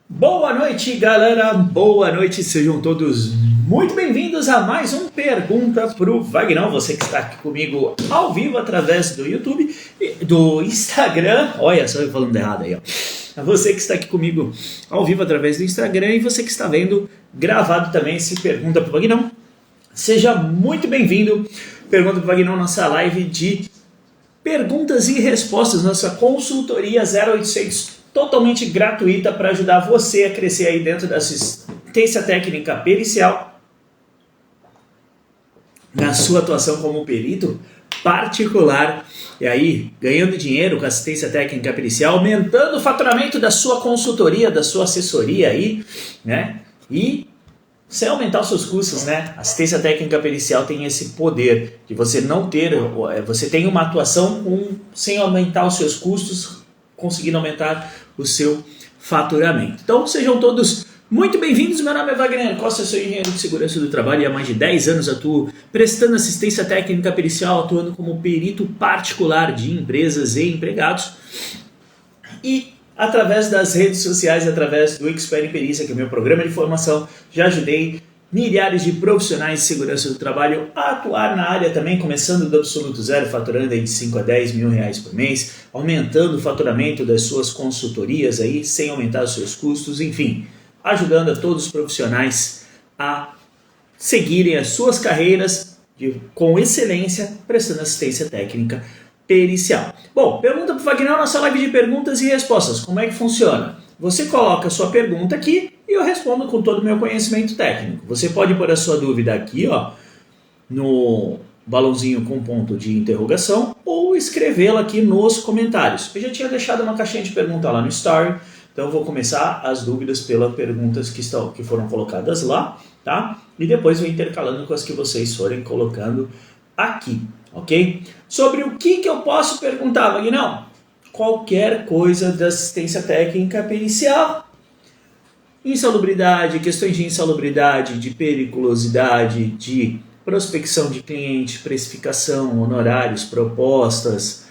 Boa noite, galera! Boa noite, sejam todos muito bem-vindos a mais um Pergunta pro Vagnão. Você que está aqui comigo ao vivo através do YouTube, do Instagram. Olha só eu falando errado aí, ó. Você que está aqui comigo ao vivo através do Instagram e você que está vendo gravado também esse Pergunta pro Vagnão. Seja muito bem-vindo. Pergunta pro Vagnão, nossa live de perguntas e respostas, nossa consultoria 0800 totalmente gratuita para ajudar você a crescer aí dentro da assistência técnica pericial na sua atuação como perito particular e aí ganhando dinheiro com assistência técnica pericial, aumentando o faturamento da sua consultoria, da sua assessoria aí, né? E sem aumentar os seus custos, né? Assistência técnica pericial tem esse poder de você não ter, você tem uma atuação sem aumentar os seus custos, conseguindo aumentar o seu faturamento. Então sejam todos muito bem-vindos. Meu nome é Wagner Costa, sou engenheiro de segurança do trabalho e há mais de 10 anos atuo prestando assistência técnica pericial, atuando como perito particular de empresas e empregados. E através das redes sociais, através do Expert em Perícia, que é o meu programa de formação, já ajudei milhares de profissionais de segurança do trabalho a atuar na área também, começando do absoluto zero, faturando aí de 5 a 10 mil reais por mês, aumentando o faturamento das suas consultorias aí, sem aumentar os seus custos, enfim, ajudando a todos os profissionais a seguirem as suas carreiras com excelência, prestando assistência técnica pericial. Bom, pergunta para o Wagner, nossa live de perguntas e respostas. Como é que funciona? Você coloca a sua pergunta aqui e eu respondo com todo o meu conhecimento técnico. Você pode pôr a sua dúvida aqui, ó, no balãozinho com ponto de interrogação ou escrevê-la aqui nos comentários. Eu já tinha deixado uma caixinha de pergunta lá no Story, então eu vou começar as dúvidas pelas perguntas que foram colocadas lá, tá? E depois vou intercalando com as que vocês forem colocando aqui, ok? Sobre o que eu posso perguntar, Wagner? Qualquer coisa da assistência técnica pericial. Insalubridade, questões de insalubridade, de periculosidade, de prospecção de cliente, precificação, honorários, propostas,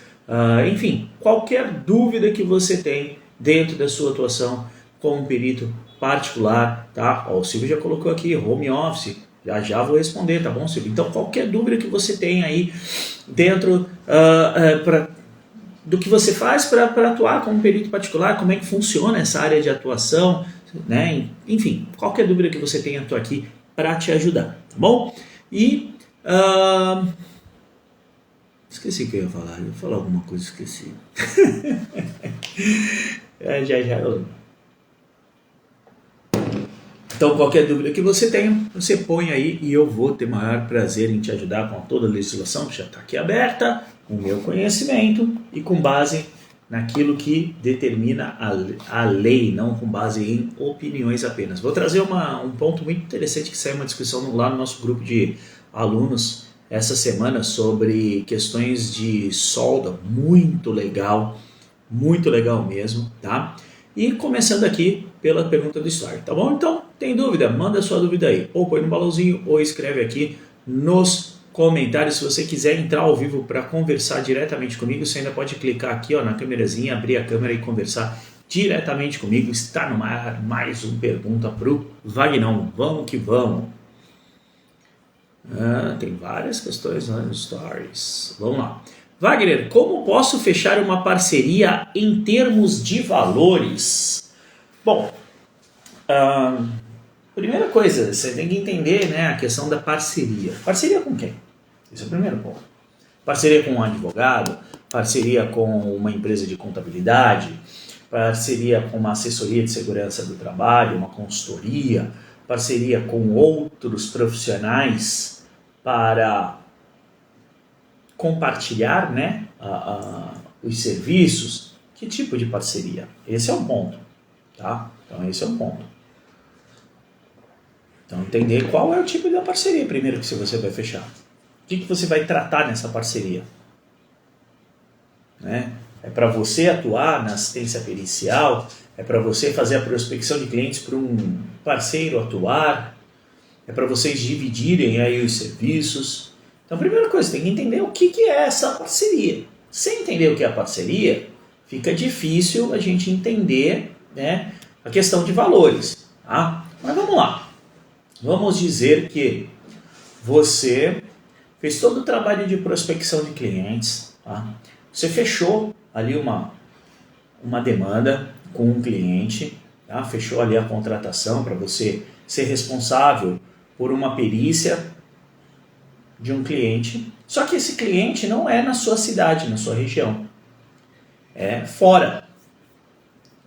enfim, qualquer dúvida que você tem dentro da sua atuação como perito particular, tá? Ó, o Silvio já colocou aqui, home office, já vou responder, tá bom, Silvio? Então, qualquer dúvida que você tem aí dentro do que você faz para atuar como perito particular, como é que funciona essa área de atuação, né? Enfim, qualquer dúvida que você tenha, eu estou aqui para te ajudar, tá bom? E esqueci o que eu ia falar, eu ia falar alguma coisa, esqueci. já eu... Então, qualquer dúvida que você tenha, você põe aí e eu vou ter maior prazer em te ajudar com toda a legislação que já está aqui aberta, com o meu conhecimento e com base naquilo que determina a lei, não com base em opiniões apenas. Vou trazer um ponto muito interessante que saiu uma discussão lá no nosso grupo de alunos essa semana sobre questões de solda, muito legal mesmo, tá? E começando aqui pela pergunta do Story, tá bom? Então, tem dúvida? Manda sua dúvida aí, ou põe no balãozinho, ou escreve aqui nos comentários. Se você quiser entrar ao vivo para conversar diretamente comigo, você ainda pode clicar aqui, ó, na câmerazinha, abrir a câmera e conversar diretamente comigo. Está no ar mais um Pergunta pro Vagnão. Vamos que vamos. Tem várias questões lá nos Stories. Vamos lá. Wagner, como posso fechar uma parceria em termos de valores? Bom, primeira coisa, você tem que entender, né, a questão da parceria. Parceria com quem? Esse é o primeiro ponto. Parceria com um advogado, parceria com uma empresa de contabilidade, parceria com uma assessoria de segurança do trabalho, uma consultoria, parceria com outros profissionais para compartilhar, né, os serviços. Que tipo de parceria? Esse é um ponto, tá? Então esse é um ponto. Então entender qual é o tipo da parceria primeiro que você vai fechar. O que você vai tratar nessa parceria? Né? É para você atuar na assistência pericial? É para você fazer a prospecção de clientes para um parceiro atuar? É para vocês dividirem aí os serviços? Então, a primeira coisa, tem que entender o que é essa parceria. Sem entender o que é a parceria, fica difícil a gente entender, né, a questão de valores. Tá? Mas vamos lá. Vamos dizer que você fez todo o trabalho de prospecção de clientes. Tá? Você fechou ali uma demanda com um cliente, tá? Fechou ali a contratação para você ser responsável por uma perícia de um cliente. Só que esse cliente não é na sua cidade, na sua região. É fora.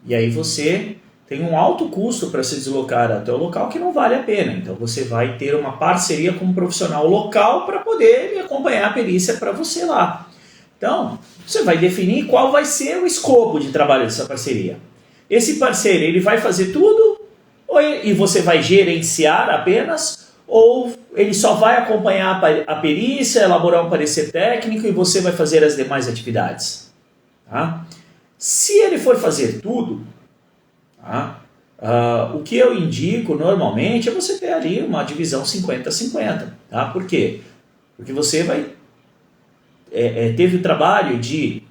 E aí você tem um alto custo para se deslocar até o local que não vale a pena. Então você vai ter uma parceria com um profissional local para poder acompanhar a perícia para você lá. Então, você vai definir qual vai ser o escopo de trabalho dessa parceria. Esse parceiro, ele vai fazer tudo e você vai gerenciar apenas, ou ele só vai acompanhar a perícia, elaborar um parecer técnico e você vai fazer as demais atividades. Tá? Se ele for fazer tudo, tá? O que eu indico normalmente é você ter ali uma divisão 50-50. Tá? Por quê? Porque você teve o trabalho de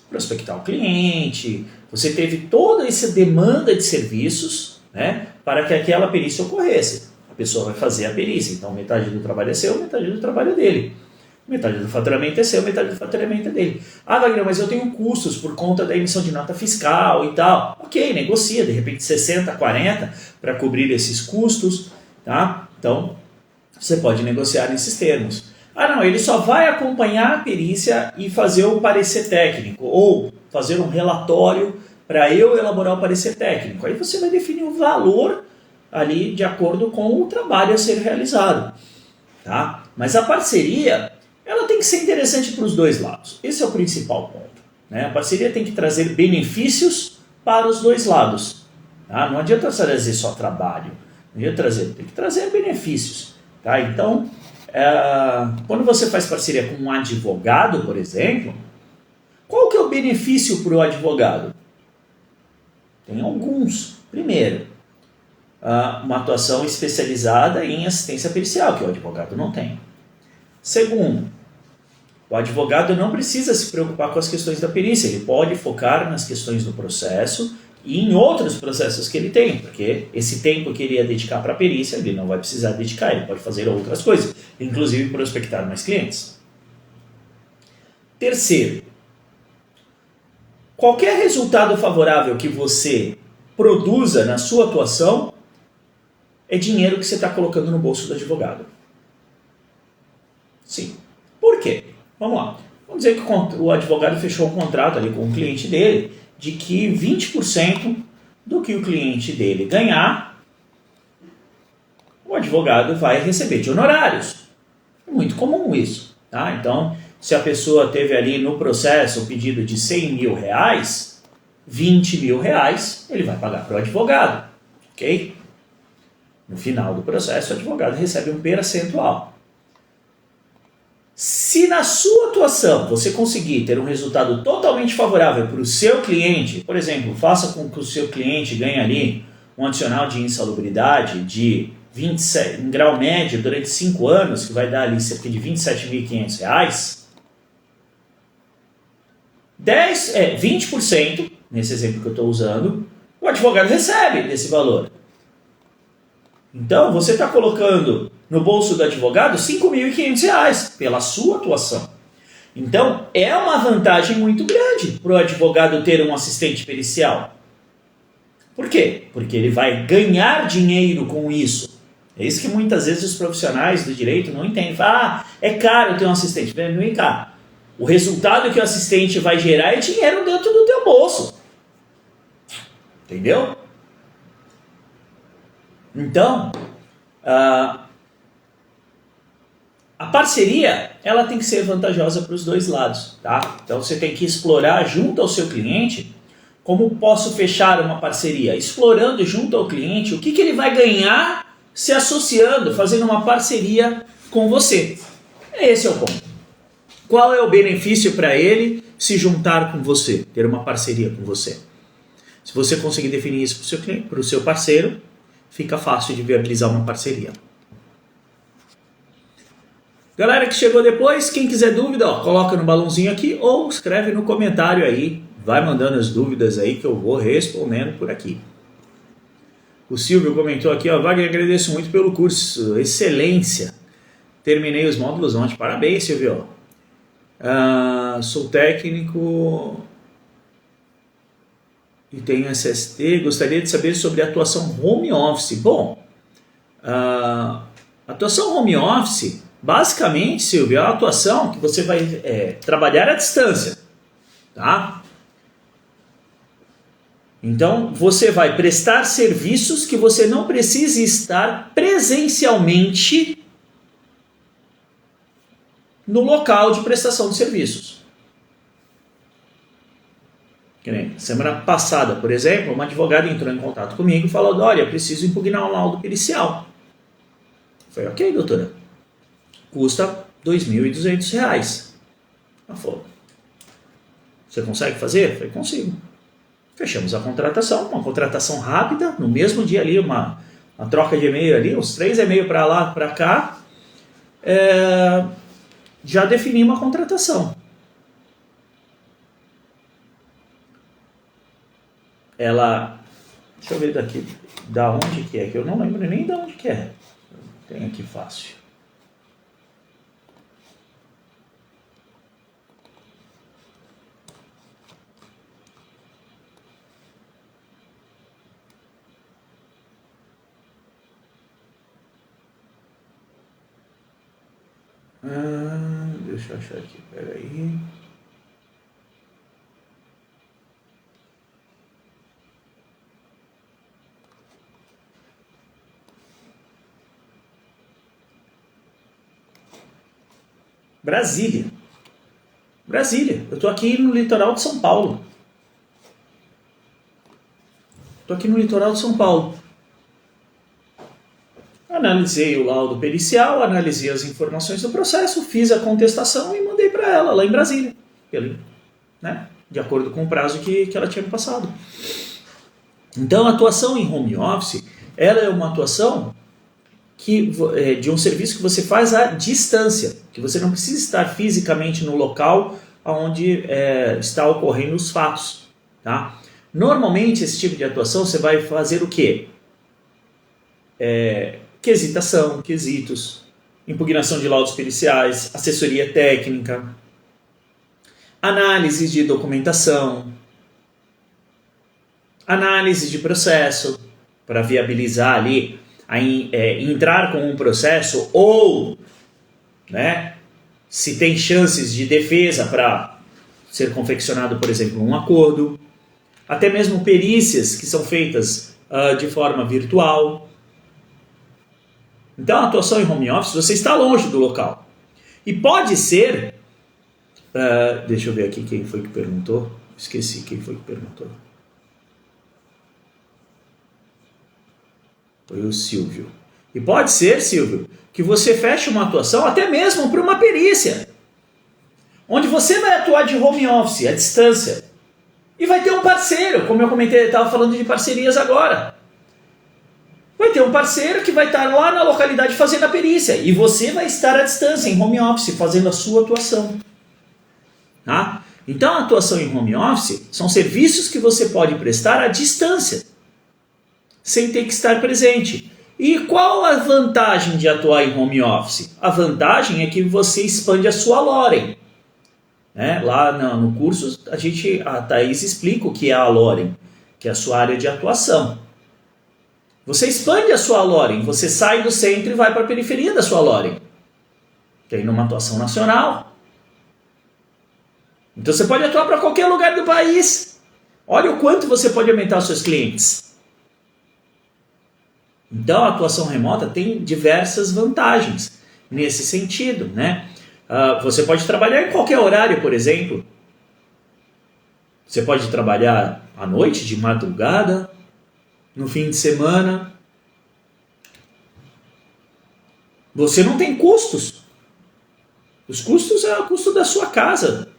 prospectar o cliente, você teve toda essa demanda de serviços, né, para que aquela perícia ocorresse. A pessoa vai fazer a perícia, então metade do trabalho é seu, metade do trabalho é dele. Metade do faturamento é seu, metade do faturamento é dele. Ah, Wagner, mas eu tenho custos por conta da emissão de nota fiscal e tal. Ok, negocia, de repente 60-40 para cobrir esses custos, tá? Então, você pode negociar nesses termos. Ah, não, ele só vai acompanhar a perícia e fazer o parecer técnico, ou fazer um relatório para eu elaborar o parecer técnico. Aí você vai definir o valor ali de acordo com o trabalho a ser realizado. Tá? Mas a parceria, ela tem que ser interessante para os dois lados. Esse é o principal ponto. Né? A parceria tem que trazer benefícios para os dois lados. Tá? Não adianta trazer só trabalho, não adianta tem que trazer benefícios. Tá? Então, quando você faz parceria com um advogado, por exemplo, qual que é o benefício para o advogado? Tem alguns. Primeiro, uma atuação especializada em assistência pericial, que o advogado não tem. Segundo, o advogado não precisa se preocupar com as questões da perícia, ele pode focar nas questões do processo e em outros processos que ele tem, porque esse tempo que ele ia dedicar para a perícia, ele não vai precisar dedicar, ele pode fazer outras coisas, inclusive prospectar mais clientes. Terceiro, qualquer resultado favorável que você produza na sua atuação é dinheiro que você está colocando no bolso do advogado. Sim. Por quê? Vamos lá. Vamos dizer que o advogado fechou um contrato ali com o cliente dele de que 20% do que o cliente dele ganhar, o advogado vai receber de honorários. É muito comum isso. Tá? Então, se a pessoa teve ali no processo o pedido de 100 mil reais, 20 mil reais ele vai pagar para o advogado. Ok? No final do processo, o advogado recebe um percentual. Se na sua atuação você conseguir ter um resultado totalmente favorável para o seu cliente, por exemplo, faça com que o seu cliente ganhe ali um adicional de insalubridade de 27, em grau médio durante 5 anos, que vai dar ali cerca de R$ 27.500, 20%, nesse exemplo que eu estou usando, o advogado recebe desse valor. Então, você está colocando no bolso do advogado R$ 5.500 pela sua atuação. Então, é uma vantagem muito grande para o advogado ter um assistente pericial. Por quê? Porque ele vai ganhar dinheiro com isso. É isso que muitas vezes os profissionais do direito não entendem. Falam, é caro ter um assistente. Não é caro. O resultado que o assistente vai gerar é dinheiro dentro do teu bolso. Entendeu? Então, a parceria, ela tem que ser vantajosa para os dois lados, tá? Então você tem que explorar junto ao seu cliente como posso fechar uma parceria, explorando junto ao cliente o que ele vai ganhar se associando, fazendo uma parceria com você. Esse é o ponto. Qual é o benefício para ele se juntar com você, ter uma parceria com você? Se você conseguir definir isso para o seu cliente, para o seu parceiro, fica fácil de viabilizar uma parceria. Galera que chegou depois, quem quiser dúvida, coloca no balãozinho aqui ou escreve no comentário aí. Vai mandando as dúvidas aí que eu vou respondendo por aqui. O Silvio comentou aqui, ó, Wagner, agradeço muito pelo curso, excelência. Terminei os módulos ontem, parabéns, Silvio. Sou técnico e tenho SST, gostaria de saber sobre a atuação home office. Bom, atuação home office, basicamente, Silvio, é a atuação que você vai trabalhar à distância, tá? Então, você vai prestar serviços que você não precise estar presencialmente no local de prestação de serviços. Que nem semana passada, por exemplo, uma advogada entrou em contato comigo e falou, olha, preciso impugnar um laudo pericial. Eu falei, ok, doutora. Custa R$ 2.200. Ela falou, você consegue fazer? Eu falei, consigo. Fechamos a contratação, uma contratação rápida, no mesmo dia ali, uma troca de e-mail ali, uns 3 e-mails para lá, para cá, já definimos a contratação. Ela, deixa eu ver daqui, da onde que é, que eu não lembro nem de onde que é. Tem aqui fácil. Deixa eu achar aqui, peraí. Brasília. Eu estou aqui no litoral de São Paulo. Analisei o laudo pericial, analisei as informações do processo, fiz a contestação e mandei para ela lá em Brasília, né, de acordo com o prazo que ela tinha me passado. Então, a atuação em home office, ela é uma atuação de um serviço que você faz à distância, que você não precisa estar fisicamente no local onde está ocorrendo os fatos. Tá? Normalmente, esse tipo de atuação, você vai fazer o quê? Quesitação, quesitos, impugnação de laudos periciais, assessoria técnica, análise de documentação, análise de processo, para viabilizar ali, entrar com um processo ou, né, se tem chances de defesa para ser confeccionado, por exemplo, um acordo, até mesmo perícias que são feitas de forma virtual. Então, a atuação em home office, você está longe do local. E pode ser... deixa eu ver aqui quem foi que perguntou. Esqueci quem foi que perguntou. Foi o Silvio. E pode ser, Silvio, que você feche uma atuação até mesmo para uma perícia. Onde você vai atuar de home office, à distância. E vai ter um parceiro, como eu comentei, estava falando de parcerias agora. Vai ter um parceiro que vai estar lá na localidade fazendo a perícia. E você vai estar à distância, em home office, fazendo a sua atuação. Tá? Então, a atuação em home office são serviços que você pode prestar à distância, sem ter que estar presente. E qual a vantagem de atuar em home office? A vantagem é que você expande a sua lorem. Lá no curso, a Thaís explica o que é a lorem, que é a sua área de atuação. Você expande a sua lorem, você sai do centro e vai para a periferia da sua lorem. Tem numa atuação nacional. Então você pode atuar para qualquer lugar do país. Olha o quanto você pode aumentar os seus clientes. Então a atuação remota tem diversas vantagens nesse sentido, né? Você pode trabalhar em qualquer horário, por exemplo. Você pode trabalhar à noite, de madrugada, no fim de semana. Você não tem custos. Os custos é o custo da sua casa.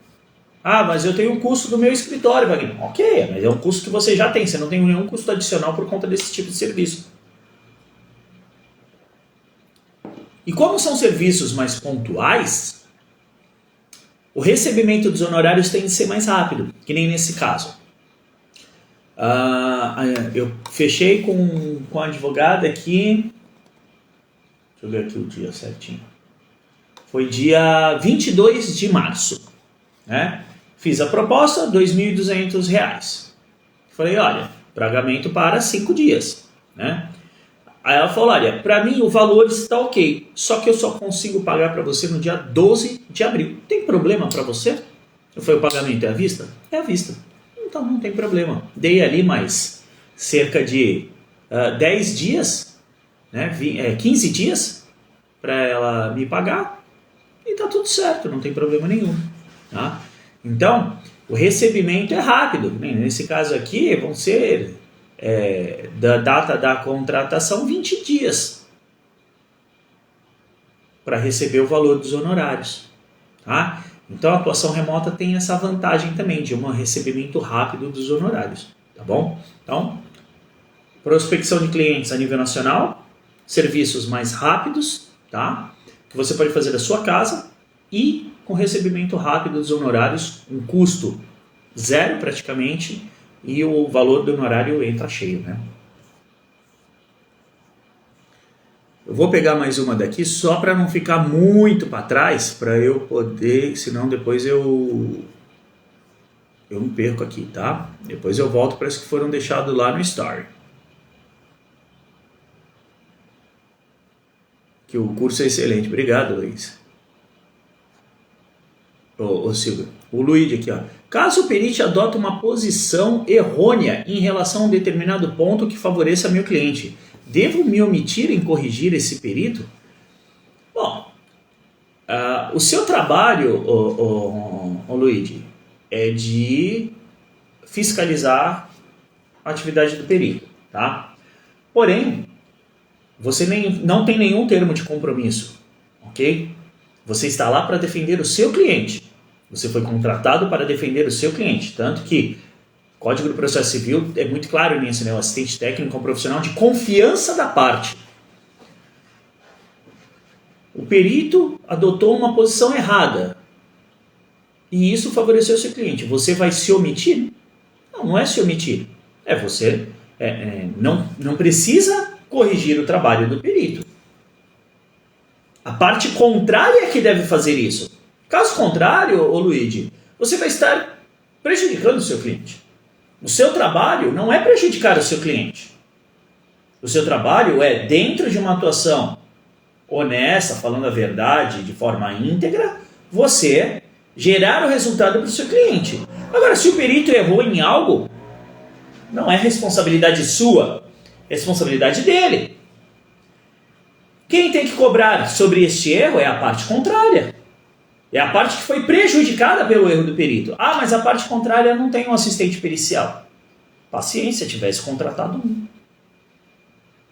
Mas eu tenho um custo do meu escritório, Wagner. Ok, mas é um custo que você já tem. Você não tem nenhum custo adicional por conta desse tipo de serviço. E como são serviços mais pontuais, o recebimento dos honorários tem de ser mais rápido, que nem nesse caso. Eu fechei com a advogada aqui, deixa eu ver aqui o dia certinho, foi dia 22 de março, né? Fiz a proposta, R$ 2.200. Falei, olha, pagamento para 5 dias, né? Aí ela falou, olha, para mim o valor está ok, só que eu só consigo pagar para você no dia 12 de abril. Tem problema para você? Eu falei, o pagamento é à vista? É à vista. Então não tem problema. Dei ali mais cerca de 10 dias, né, 15 dias para ela me pagar e tá tudo certo, não tem problema nenhum. Tá? Então, o recebimento é rápido. Nesse caso aqui, vão ser da data da contratação 20 dias para receber o valor dos honorários. Tá? Então, a atuação remota tem essa vantagem também de um recebimento rápido dos honorários. Tá bom? Então, prospecção de clientes a nível nacional, serviços mais rápidos, tá? Que você pode fazer da sua casa e com recebimento rápido dos honorários, um custo zero praticamente, e o valor do honorário entra cheio, né? Eu vou pegar mais uma daqui só para não ficar muito para trás, para eu poder, senão depois eu me perco aqui, tá? Depois eu volto para as que foram deixadas lá no Story. Que o curso é excelente. Obrigado, Luiz. Ô Silvio. O Luigi aqui, ó. Caso o perito adote uma posição errônea em relação a um determinado ponto que favoreça meu cliente, devo me omitir em corrigir esse perito? Bom, o seu trabalho, Luigi, é de fiscalizar a atividade do perito, tá? Porém, você não tem nenhum termo de compromisso, ok? Você está lá para defender o seu cliente. Você foi contratado para defender o seu cliente. Tanto que o Código do Processo Civil é muito claro nisso, né? O assistente técnico é um profissional de confiança da parte. O perito adotou uma posição errada. E isso favoreceu o seu cliente. Você vai se omitir? Não é se omitir. Você não precisa corrigir o trabalho do perito. A parte contrária é que deve fazer isso. Caso contrário, Luigi, você vai estar prejudicando o seu cliente. O seu trabalho não é prejudicar o seu cliente. O seu trabalho é, dentro de uma atuação honesta, falando a verdade de forma íntegra, você gerar o resultado para o seu cliente. Agora, se o perito errou em algo, não é responsabilidade sua, é responsabilidade dele. Quem tem que cobrar sobre este erro é a parte contrária. É a parte que foi prejudicada pelo erro do perito. Mas a parte contrária não tem um assistente pericial. Paciência, tivesse contratado um.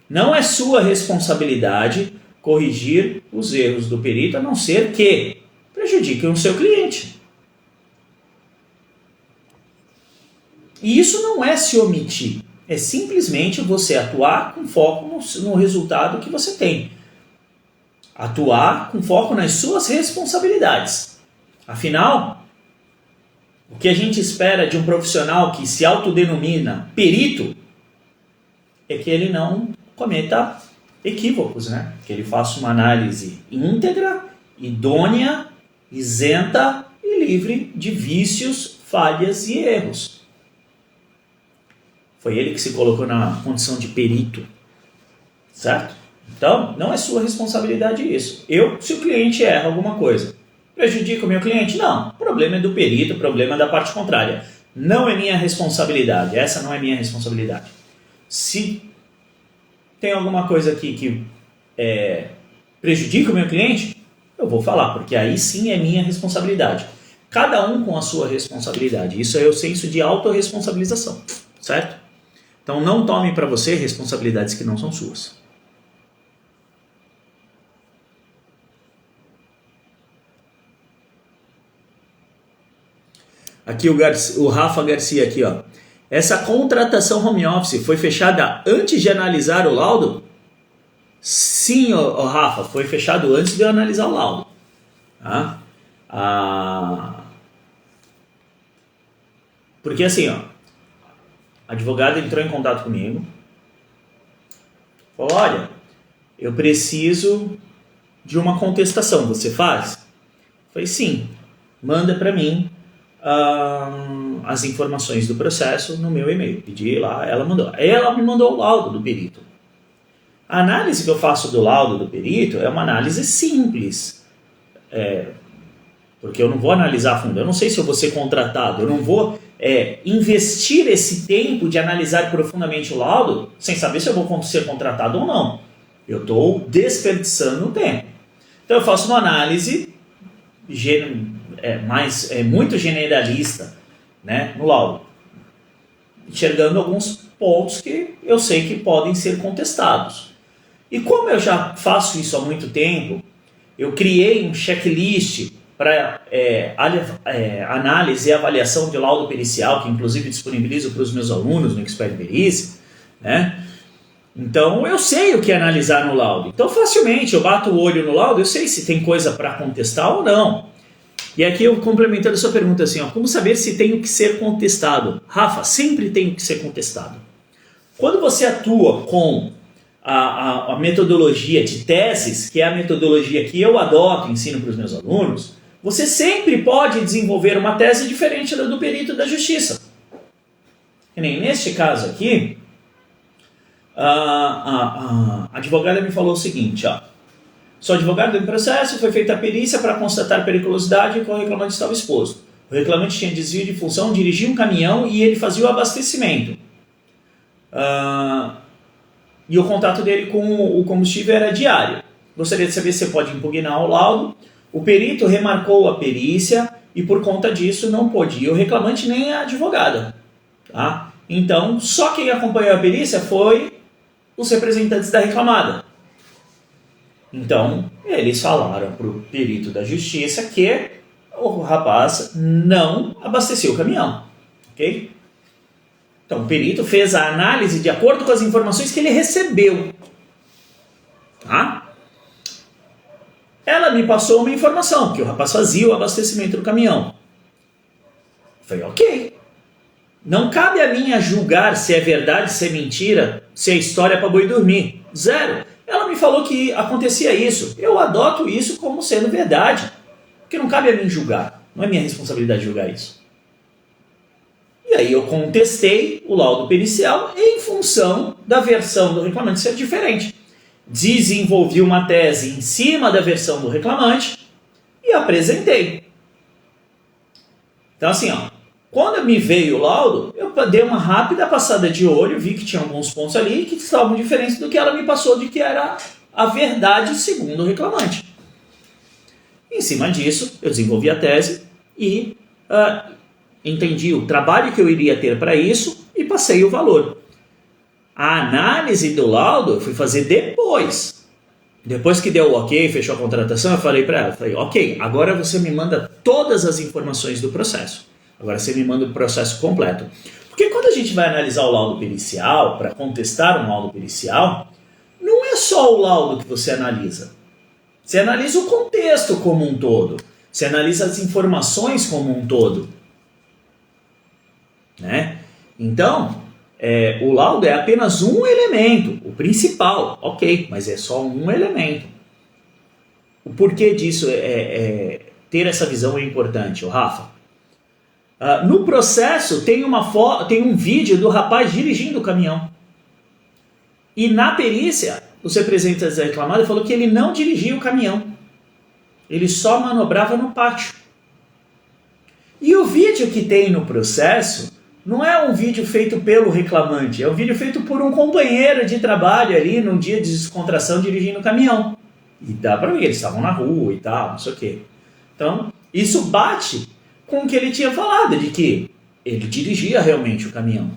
Não é sua responsabilidade corrigir os erros do perito, a não ser que prejudiquem o seu cliente. E isso não é se omitir. É simplesmente você atuar com foco no resultado que você tem. Atuar com foco nas suas responsabilidades. Afinal, o que a gente espera de um profissional que se autodenomina perito é que ele não cometa equívocos, né? Que ele faça uma análise íntegra, idônea, isenta e livre de vícios, falhas e erros. Foi ele que se colocou na condição de perito, certo? Então, não é sua responsabilidade isso. Se o cliente erra alguma coisa, prejudica o meu cliente? Não. O problema é do perito, o problema é da parte contrária. Não é minha responsabilidade. Essa não é minha responsabilidade. Se tem alguma coisa aqui que prejudica o meu cliente, eu vou falar, porque aí sim é minha responsabilidade. Cada um com a sua responsabilidade. Isso é o senso de autorresponsabilização, certo? Então não tome para você responsabilidades que não são suas. Aqui o Rafa Garcia aqui, ó. Essa contratação home office foi fechada antes de analisar o laudo? Sim, Rafa, foi fechado antes de eu analisar o laudo. Tá? Porque assim, ó, A advogada entrou em contato comigo, falou, olha, eu preciso de uma contestação, você faz? Eu falei, sim, manda para mim as informações do processo no meu e-mail. Pedi lá, ela mandou. Ela me mandou o laudo do perito. A análise que eu faço do laudo do perito é uma análise simples, porque eu não vou analisar a fundo, eu não sei se eu vou ser contratado, eu não vou investir esse tempo de analisar profundamente o laudo sem saber se eu vou ser contratado ou não. Eu estou desperdiçando o tempo. Então eu faço uma análise muito generalista, né, no laudo, enxergando alguns pontos que eu sei que podem ser contestados. E como eu já faço isso há muito tempo, eu criei um checklist para análise e avaliação de laudo pericial, que inclusive disponibilizo para os meus alunos no Expert Perícia, né? Então eu sei o que analisar no laudo. Então facilmente eu bato o olho no laudo, eu sei se tem coisa para contestar ou não. E aqui eu complementando a sua pergunta assim, ó, como saber se tem o que ser contestado? Rafa, sempre tem o que ser contestado. Quando você atua com a metodologia de teses, que é a metodologia que eu adoto e ensino para os meus alunos, você sempre pode desenvolver uma tese diferente da do perito da justiça. Que nem neste caso aqui, a advogada me falou o seguinte, ó, sou advogado do processo, foi feita a perícia para constatar periculosidade que o reclamante estava exposto. O reclamante tinha desvio de função, dirigia um caminhão e ele fazia o abastecimento. E o contato dele com o combustível era diário. Gostaria de saber se você pode impugnar o laudo. O perito remarcou a perícia e por conta disso não podia o reclamante nem a advogada. Tá? Então, só quem acompanhou a perícia foi os representantes da reclamada. Então, eles falaram para o perito da justiça que o rapaz não abasteceu o caminhão. Ok? Então, o perito fez a análise de acordo com as informações que ele recebeu. Tá? Ela me passou uma informação, que o rapaz fazia o abastecimento do caminhão. Eu falei, ok. Não cabe a mim julgar se é verdade, se é mentira, se é história para boi dormir. Zero. Ela me falou que acontecia isso. Eu adoto isso como sendo verdade. Porque não cabe a mim julgar. Não é minha responsabilidade julgar isso. E aí eu contestei o laudo pericial em função da versão do reclamante ser diferente. Desenvolvi uma tese em cima da versão do reclamante e apresentei. Então assim, ó, quando me veio o laudo, eu dei uma rápida passada de olho, vi que tinha alguns pontos ali que estavam diferentes do que ela me passou de que era a verdade segundo o reclamante. Em cima disso, eu desenvolvi a tese e entendi o trabalho que eu iria ter para isso e passei o valor. A análise do laudo eu fui fazer depois. Depois que deu o ok, fechou a contratação, eu falei para ela, ok, agora você me manda todas as informações do processo. Agora você me manda o processo completo. Porque quando a gente vai analisar o laudo pericial, para contestar um laudo pericial, não é só o laudo que você analisa. Você analisa o contexto como um todo. Você analisa as informações como um todo. Né? Então, o laudo é apenas um elemento, o principal, ok, mas é só um elemento. O porquê disso ter essa visão é importante, Rafa. No processo tem um vídeo do rapaz dirigindo o caminhão. E na perícia, os representantes da reclamada falou que ele não dirigia o caminhão. Ele só manobrava no pátio. E o vídeo que tem no processo não é um vídeo feito pelo reclamante, é um vídeo feito por um companheiro de trabalho ali num dia de descontração dirigindo o caminhão. E dá pra ver, eles estavam na rua e tal, não sei o quê. Então, isso bate com o que ele tinha falado, de que ele dirigia realmente o caminhão.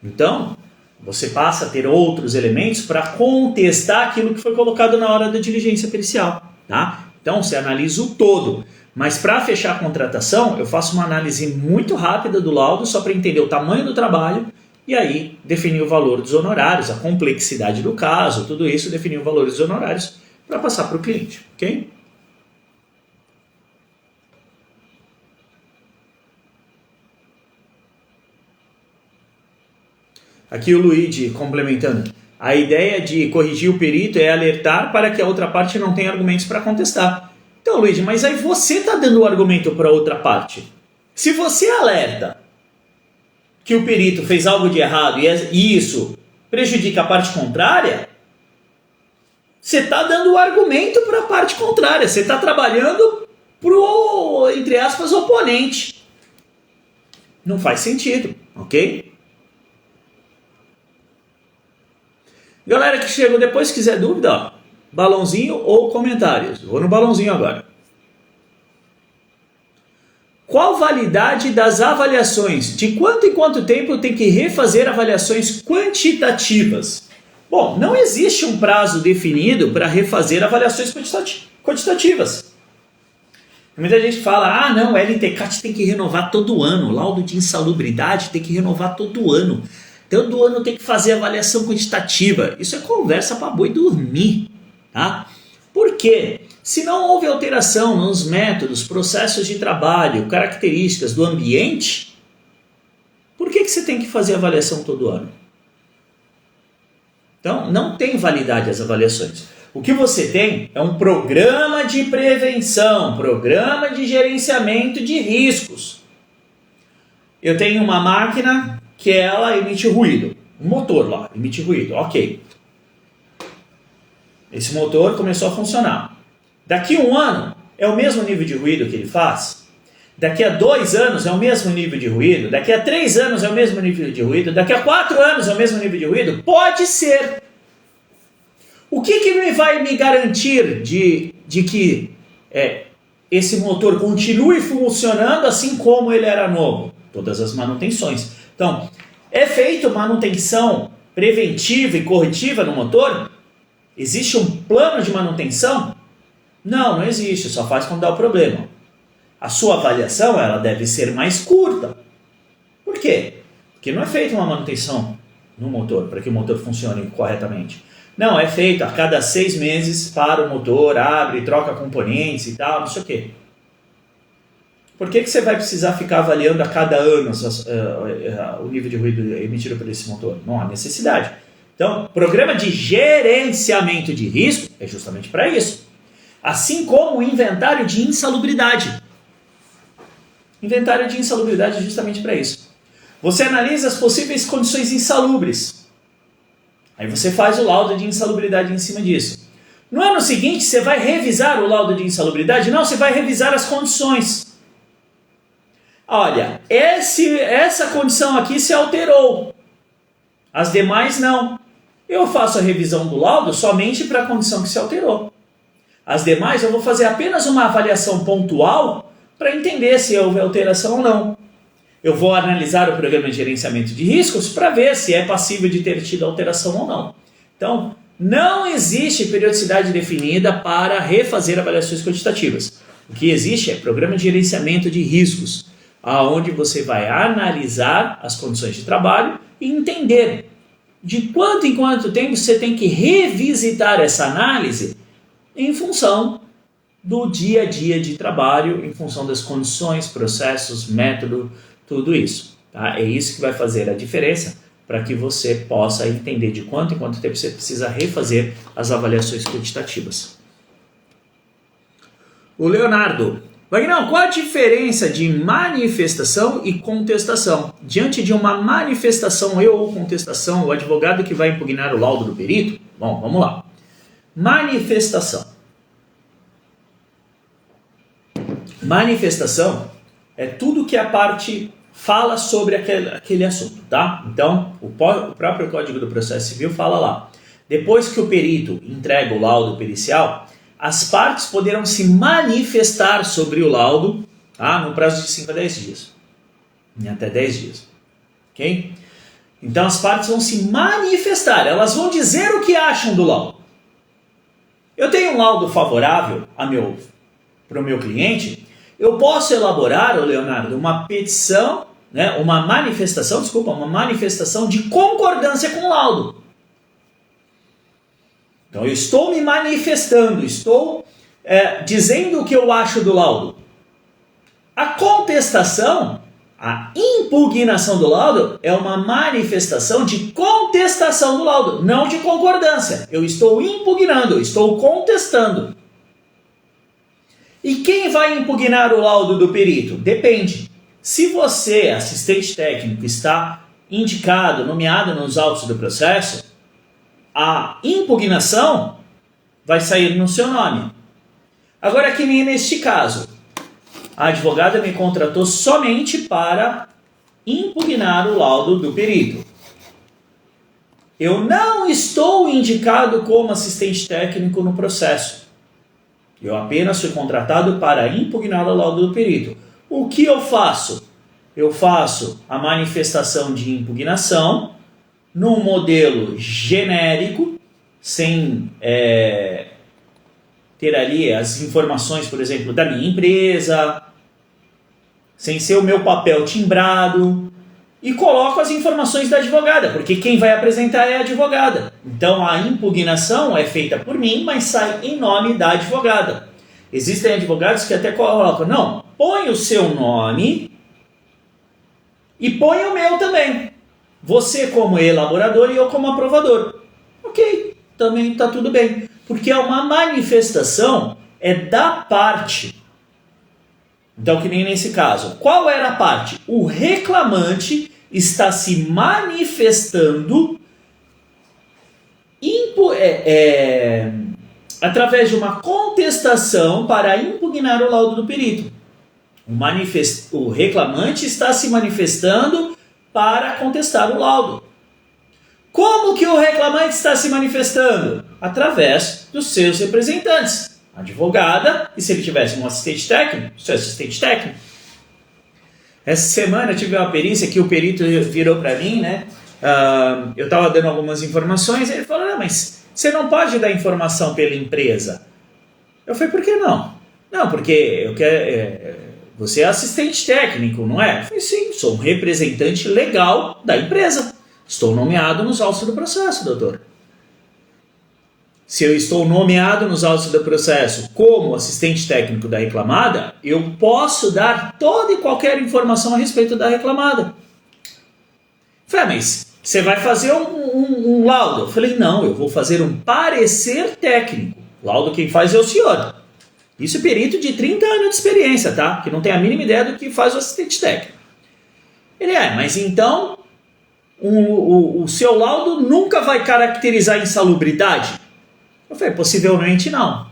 Então, você passa a ter outros elementos para contestar aquilo que foi colocado na hora da diligência pericial. Tá? Então, você analisa o todo. Mas para fechar a contratação, eu faço uma análise muito rápida do laudo, só para entender o tamanho do trabalho, e aí definir o valor dos honorários, a complexidade do caso, tudo isso, definir o valor dos honorários para passar para o cliente. Ok? Aqui o Luigi complementando. A ideia de corrigir o perito é alertar para que a outra parte não tenha argumentos para contestar. Então, Luigi, mas aí você está dando o argumento para a outra parte. Se você alerta que o perito fez algo de errado e isso prejudica a parte contrária, você está dando o argumento para a parte contrária. Você está trabalhando pro, entre aspas, oponente. Não faz sentido, ok? Galera que chegou depois, se quiser dúvida, ó, balãozinho ou comentários. Vou no balãozinho agora. Qual validade das avaliações? De quanto em quanto tempo eu tenho que refazer avaliações quantitativas? Bom, não existe um prazo definido para refazer avaliações quantitativas. Muita gente fala, não, o LTCAT tem que renovar todo ano, o laudo de insalubridade tem que renovar todo ano. Todo ano tem que fazer avaliação quantitativa. Isso é conversa para boi dormir, tá? Por quê? Se não houve alteração nos métodos, processos de trabalho, características do ambiente, por que você tem que fazer avaliação todo ano? Então, não tem validade as avaliações. O que você tem é um programa de prevenção, programa de gerenciamento de riscos. Eu tenho uma máquina que ela emite ruído. Um motor lá, emite ruído. Ok. Esse motor começou a funcionar. Daqui a 1 ano, é o mesmo nível de ruído que ele faz? Daqui a 2 anos é o mesmo nível de ruído? Daqui a 3 anos é o mesmo nível de ruído? Daqui a 4 anos é o mesmo nível de ruído? Pode ser. O que vai me garantir de que esse motor continue funcionando assim como ele era novo? Todas as manutenções. Então, é feita manutenção preventiva e corretiva no motor? Existe um plano de manutenção? Não existe, só faz quando dá o problema. A sua avaliação ela deve ser mais curta. Por quê? Porque não é feita uma manutenção no motor para que o motor funcione corretamente. Não, é feito a cada 6 meses para o motor, abre, troca componentes e tal, não sei o quê. Por que você vai precisar ficar avaliando a cada ano o nível de ruído emitido por esse motor? Não há necessidade. Então, programa de gerenciamento de risco é justamente para isso. Assim como o inventário de insalubridade. Inventário de insalubridade é justamente para isso. Você analisa as possíveis condições insalubres. Aí você faz o laudo de insalubridade em cima disso. No ano seguinte, você vai revisar o laudo de insalubridade? Não, você vai revisar as condições. Olha, essa condição aqui se alterou. As demais não. Eu faço a revisão do laudo somente para a condição que se alterou. As demais eu vou fazer apenas uma avaliação pontual para entender se houve alteração ou não. Eu vou analisar o programa de gerenciamento de riscos para ver se é passível de ter tido alteração ou não. Então, não existe periodicidade definida para refazer avaliações quantitativas. O que existe é programa de gerenciamento de riscos, aonde você vai analisar as condições de trabalho e entender de quanto em quanto tempo você tem que revisitar essa análise em função do dia a dia de trabalho, em função das condições, processos, método, tudo isso. Tá? É isso que vai fazer a diferença para que você possa entender de quanto em quanto tempo você precisa refazer as avaliações quantitativas. O Leonardo. Vagnão, qual a diferença de manifestação e contestação? Diante de uma manifestação ou contestação, o advogado que vai impugnar o laudo do perito? Bom, vamos lá. Manifestação. Manifestação é tudo que a parte fala sobre aquele assunto, tá? Então, o próprio Código do Processo Civil fala lá. Depois que o perito entrega o laudo pericial, as partes poderão se manifestar sobre o laudo, tá? No prazo de 5 a 10 dias. Em até 10 dias. Ok? Então as partes vão se manifestar, elas vão dizer o que acham do laudo. Eu tenho um laudo favorável para o meu cliente, eu posso elaborar, Leonardo, uma petição, né, uma manifestação de concordância com o laudo. Então eu estou me manifestando, estou dizendo o que eu acho do laudo. A contestação A impugnação do laudo é uma manifestação de contestação do laudo, não de concordância. Eu estou impugnando, eu estou contestando. E quem vai impugnar o laudo do perito? Depende. Se você, assistente técnico, está indicado, nomeado nos autos do processo, a impugnação vai sair no seu nome. Agora, que nem neste caso, a advogada me contratou somente para impugnar o laudo do perito. Eu não estou indicado como assistente técnico no processo. Eu apenas fui contratado para impugnar o laudo do perito. O que eu faço? Eu faço a manifestação de impugnação num modelo genérico, sem ter ali as informações, por exemplo, da minha empresa, sem ser o meu papel timbrado, e coloco as informações da advogada, porque quem vai apresentar é a advogada. Então a impugnação é feita por mim, mas sai em nome da advogada. Existem advogados que até colocam, não, põe o seu nome e põe o meu também. Você como elaborador e eu como aprovador. Ok, também está tudo bem. Porque é uma manifestação, é da parte. Então, que nem nesse caso. Qual era a parte? O reclamante está se manifestando através de uma contestação para impugnar o laudo do perito. O reclamante está se manifestando para contestar o laudo. Como que o reclamante está se manifestando? Através dos seus representantes. Advogada, e se ele tivesse um assistente técnico, seu assistente técnico. Essa semana eu tive uma perícia que o perito virou para mim, né? Eu estava dando algumas informações, e ele falou, mas você não pode dar informação pela empresa. Eu falei, por que não? Não, porque eu quero, você é assistente técnico, não é? Eu falei, sim, sou um representante legal da empresa. Estou nomeado nos autos do processo, doutor. Se eu estou nomeado nos autos do processo como assistente técnico da reclamada, eu posso dar toda e qualquer informação a respeito da reclamada. Falei, mas você vai fazer um laudo? Eu falei, não, eu vou fazer um parecer técnico. Laudo quem faz é o senhor. Isso é perito de 30 anos de experiência, tá? Que não tem a mínima ideia do que faz o assistente técnico. Ele mas então o seu laudo nunca vai caracterizar insalubridade? Eu falei, possivelmente não.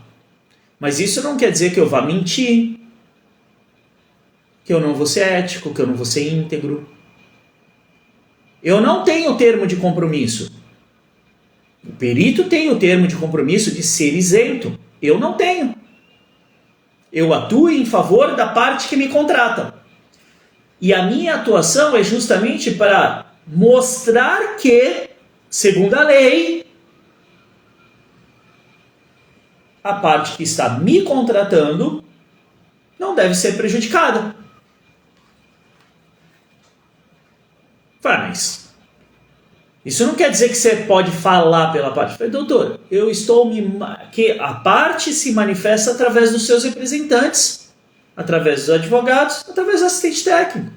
Mas isso não quer dizer que eu vá mentir, que eu não vou ser ético, que eu não vou ser íntegro. Eu não tenho termo de compromisso. O perito tem o termo de compromisso de ser isento. Eu não tenho. Eu atuo em favor da parte que me contrata. E a minha atuação é justamente para mostrar que, segundo a lei, a parte que está me contratando não deve ser prejudicada. Mas isso não quer dizer que você pode falar pela parte. Falei, doutor, que a parte se manifesta através dos seus representantes, através dos advogados, através do assistente técnico.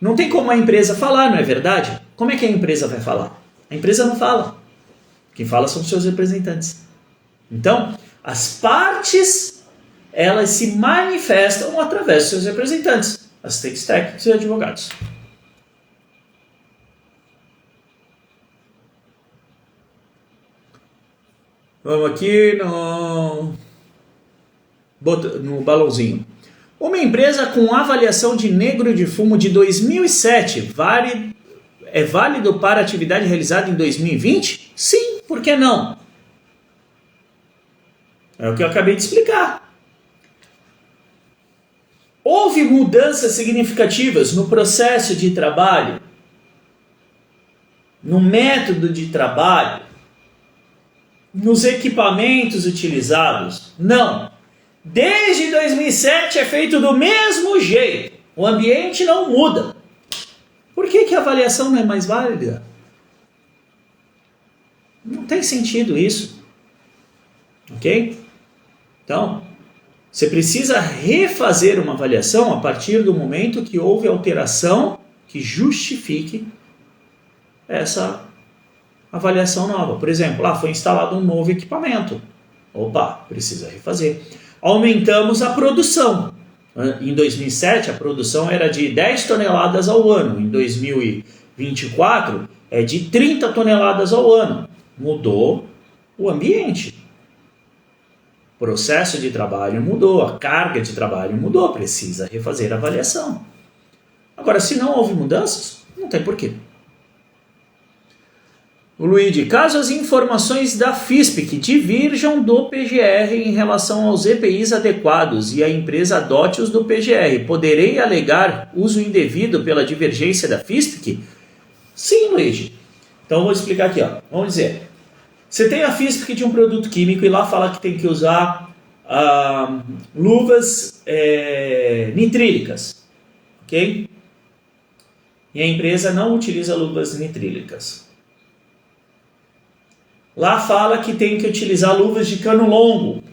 Não tem como a empresa falar, não é verdade? Como é que a empresa vai falar? A empresa não fala. Quem fala são os seus representantes. Então, as partes, elas se manifestam através dos seus representantes, assistentes técnicos e advogados. Vamos aqui no balãozinho. Uma empresa com avaliação de negro de fumo de 2007 é válido para atividade realizada em 2020? Sim, por que não? É o que eu acabei de explicar. Houve mudanças significativas no processo de trabalho, no método de trabalho, nos equipamentos utilizados? Não. Desde 2007 é feito do mesmo jeito. O ambiente não muda. Por que a avaliação não é mais válida? Não tem sentido isso. Ok? Então, Você precisa refazer uma avaliação a partir do momento que houve alteração que justifique essa avaliação nova. Por exemplo, lá foi instalado um novo equipamento. Opa, precisa refazer. Aumentamos a produção. Em 2007, a produção era de 10 toneladas ao ano. Em 2024, é de 30 toneladas ao ano. Mudou o ambiente. O processo de trabalho mudou, a carga de trabalho mudou. Precisa refazer a avaliação. Agora, se não houve mudanças, não tem porquê. O Luigi, caso as informações da FISPIC divirjam do PGR em relação aos EPIs adequados e a empresa adote os do PGR, poderei alegar uso indevido pela divergência da FISPIC? Sim, Luigi. Então, vou explicar aqui. Vamos dizer, você tem a FISPIC de um produto químico e lá fala que tem que usar luvas nitrílicas, ok? E a empresa não utiliza luvas nitrílicas. Lá fala que tem que utilizar luvas de cano longo.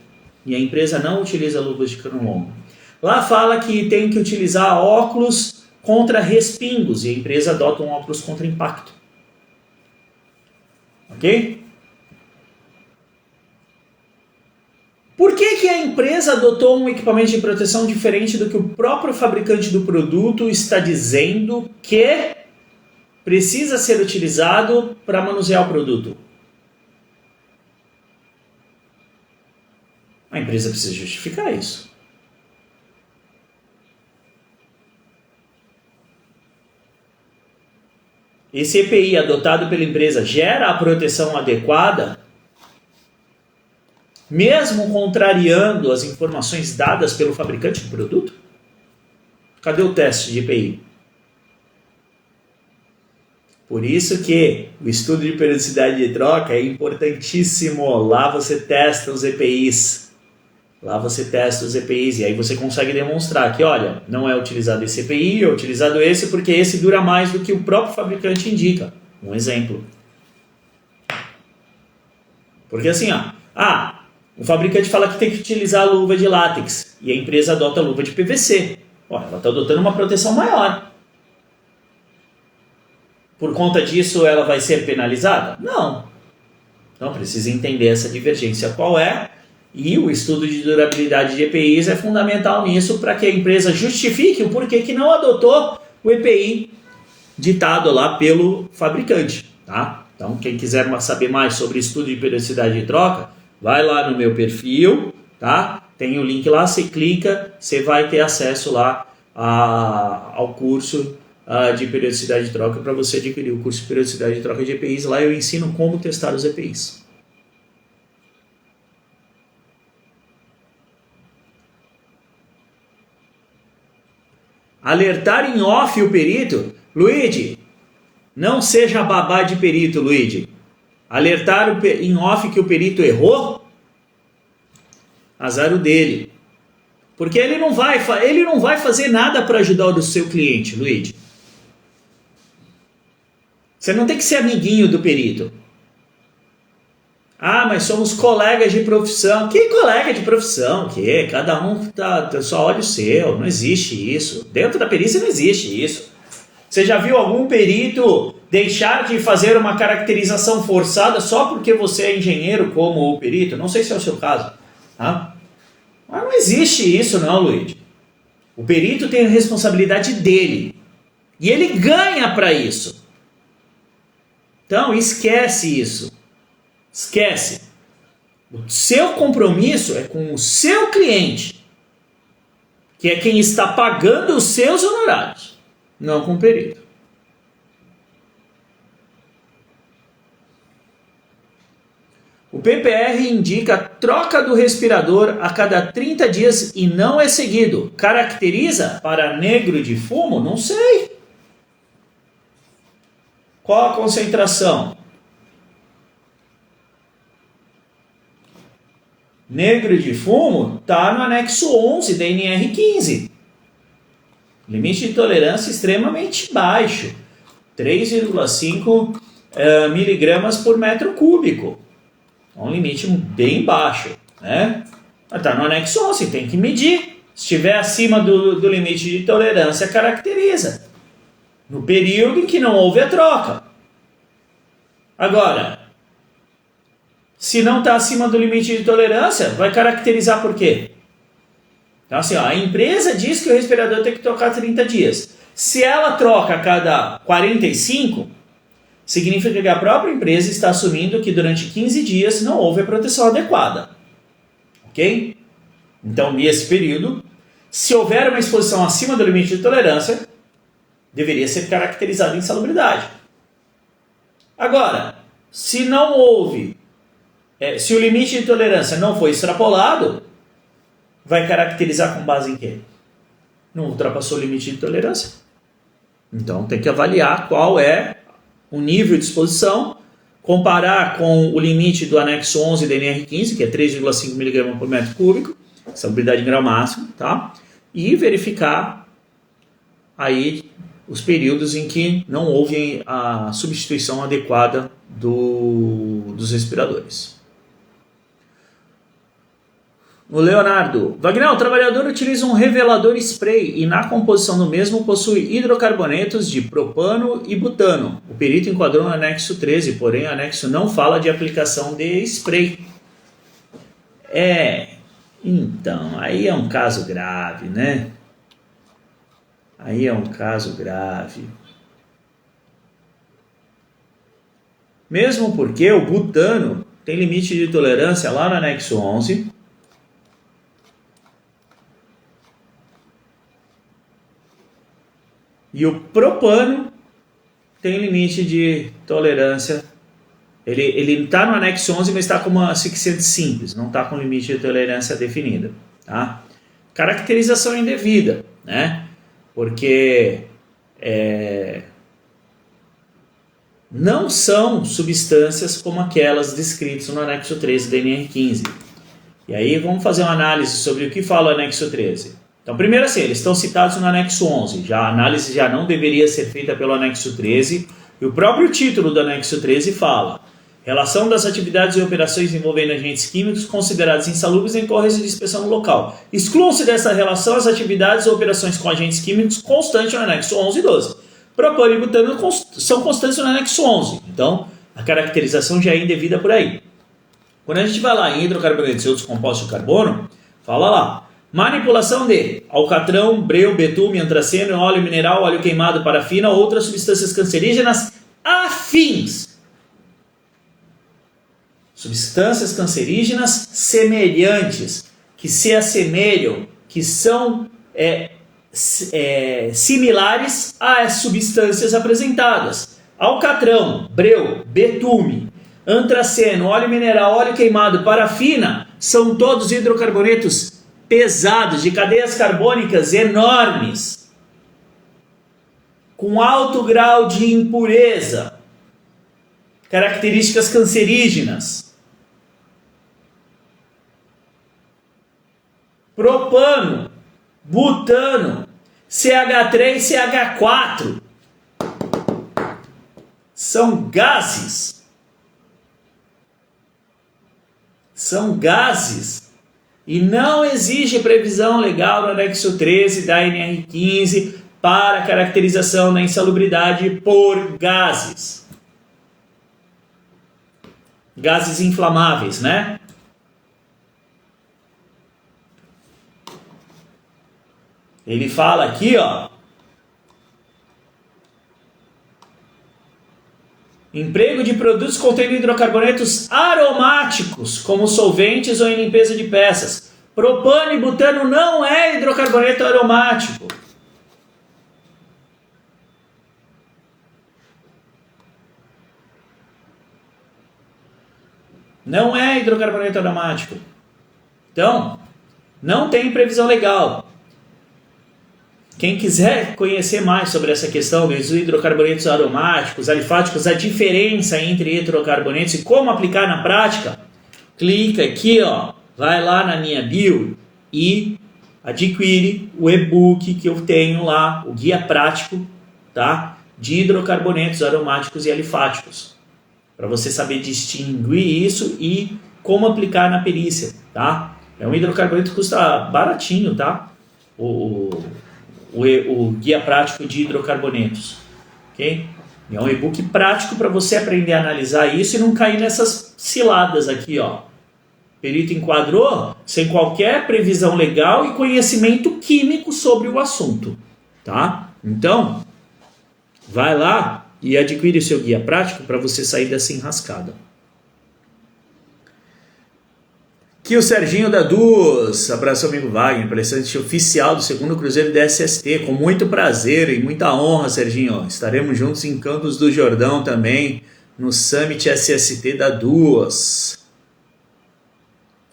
E a empresa não utiliza luvas de cano longo. Lá fala que tem que utilizar óculos contra respingos. E a empresa adota um óculos contra impacto. Ok? Por que a empresa adotou um equipamento de proteção diferente do que o próprio fabricante do produto está dizendo que precisa ser utilizado para manusear o produto? A empresa precisa justificar isso. Esse EPI adotado pela empresa gera a proteção adequada, mesmo contrariando as informações dadas pelo fabricante do produto? Cadê o teste de EPI? Por isso que o estudo de periodicidade de troca é importantíssimo. Lá você testa os EPIs. Lá você testa os EPIs e aí você consegue demonstrar que, olha, não é utilizado esse EPI, é utilizado esse porque esse dura mais do que o próprio fabricante indica. Um exemplo. Porque assim, o fabricante fala que tem que utilizar a luva de látex e a empresa adota a luva de PVC. Ela está adotando uma proteção maior. Por conta disso, ela vai ser penalizada? Não. Então precisa entender essa divergência qual é. E o estudo de durabilidade de EPIs é fundamental nisso para que a empresa justifique o porquê que não adotou o EPI ditado lá pelo fabricante. Tá? Então, quem quiser saber mais sobre estudo de periodicidade de troca, vai lá no meu perfil, tá? Tem o link lá, você clica, você vai ter acesso lá ao curso de periodicidade de troca para você adquirir o curso de periodicidade de troca de EPIs. Lá eu ensino como testar os EPIs. Alertar em off o perito? Luigi, não seja babá de perito, Luigi. Alertar em off que o perito errou? Azar o dele. Porque ele não vai fazer nada para ajudar o seu cliente, Luigi. Você não tem que ser amiguinho do perito. Mas somos colegas de profissão. Que colega de profissão? Que? Cada um só olha o seu. Não existe isso. Dentro da perícia não existe isso. Você já viu algum perito deixar de fazer uma caracterização forçada só porque você é engenheiro como o perito? Não sei se é o seu caso. Mas não existe isso não, Luigi. O perito tem a responsabilidade dele. E ele ganha para isso. Então esquece isso. Esquece. O seu compromisso é com o seu cliente, que é quem está pagando os seus honorários, não com o perito. O PPR indica a troca do respirador a cada 30 dias e não é seguido. Caracteriza para negro de fumo? Não sei. Qual a concentração? Negro de fumo está no anexo 11 da NR15. Limite de tolerância extremamente baixo. 3,5 miligramas por metro cúbico. É um limite bem baixo, né? Está no anexo 11, tem que medir. Se estiver acima do limite de tolerância, caracteriza. No período em que não houve a troca. Agora, se não está acima do limite de tolerância, vai caracterizar por quê? Então assim, a empresa diz que o respirador tem que trocar 30 dias. Se ela troca a cada 45, significa que a própria empresa está assumindo que durante 15 dias não houve a proteção adequada. Ok? Então, nesse período, se houver uma exposição acima do limite de tolerância, deveria ser caracterizada insalubridade. Agora, se não houve, se o limite de tolerância não foi extrapolado, vai caracterizar com base em quê? Não ultrapassou o limite de tolerância. Então, tem que avaliar qual é o nível de exposição, comparar com o limite do anexo 11 da NR15, que é 3,5 mg por metro cúbico, salubridade em grau máximo, tá? E verificar aí os períodos em que não houve a substituição adequada dos respiradores. O Leonardo. Wagner, o trabalhador utiliza um revelador spray e na composição do mesmo possui hidrocarbonetos de propano e butano. O perito enquadrou no anexo 13, porém o anexo não fala de aplicação de spray. Então, aí é um caso grave, né? Aí é um caso grave. Mesmo porque o butano tem limite de tolerância lá no anexo 11. E o propano tem limite de tolerância. Ele está no anexo 11, mas está como uma asfixante simples, não está com limite de tolerância definida. Tá? Caracterização indevida, né? Porque não são substâncias como aquelas descritas no anexo 13 da NR15. E aí vamos fazer uma análise sobre o que fala o anexo 13. Então, primeiro assim, eles estão citados no anexo 11. A análise já não deveria ser feita pelo anexo 13. E o próprio título do anexo 13 fala: relação das atividades e operações envolvendo agentes químicos considerados insalubres em decorrência de inspeção no local. Excluam-se dessa relação as atividades ou operações com agentes químicos constantes no anexo 11 e 12. Propano e butano são constantes no anexo 11. Então, a caracterização já é indevida por aí. Quando a gente vai lá em hidrocarbonetos e outros compostos de carbono, fala lá: manipulação de alcatrão, breu, betume, antraceno, óleo mineral, óleo queimado, parafina ou outras substâncias cancerígenas afins. Substâncias cancerígenas semelhantes, que se assemelham, que são similares às substâncias apresentadas. Alcatrão, breu, betume, antraceno, óleo mineral, óleo queimado, parafina, são todos hidrocarbonetos pesados, de cadeias carbônicas enormes, com alto grau de impureza, características cancerígenas. Propano, butano, CH3, CH4 são gases. São gases. E não exige previsão legal no anexo 13 da NR15 para caracterização da insalubridade por gases. Gases inflamáveis, né? Ele fala aqui, ó. Emprego de produtos contendo hidrocarbonetos aromáticos, como solventes ou em limpeza de peças. Propano e butano não é hidrocarboneto aromático. Não é hidrocarboneto aromático. Então, não tem previsão legal. Quem quiser conhecer mais sobre essa questão dos hidrocarbonetos aromáticos, alifáticos, a diferença entre hidrocarbonetos e como aplicar na prática, clica aqui, ó, vai lá na minha bio e adquire o e-book que eu tenho lá, o guia prático, tá, de hidrocarbonetos aromáticos e alifáticos, para você saber distinguir isso e como aplicar na perícia, tá? É um hidrocarboneto que custa baratinho, tá? O guia prático de hidrocarbonetos, ok? É um e-book prático para você aprender a analisar isso e não cair nessas ciladas aqui, ó. Perito enquadrou sem qualquer previsão legal e conhecimento químico sobre o assunto, tá? Então, vai lá e adquire o seu guia prático para você sair dessa enrascada. Aqui o Serginho da Duz, abraço amigo Wagner, palestrante oficial do 2º Cruzeiro da SST, com muito prazer e muita honra, Serginho. Estaremos juntos em Campos do Jordão também, no Summit SST da Duz.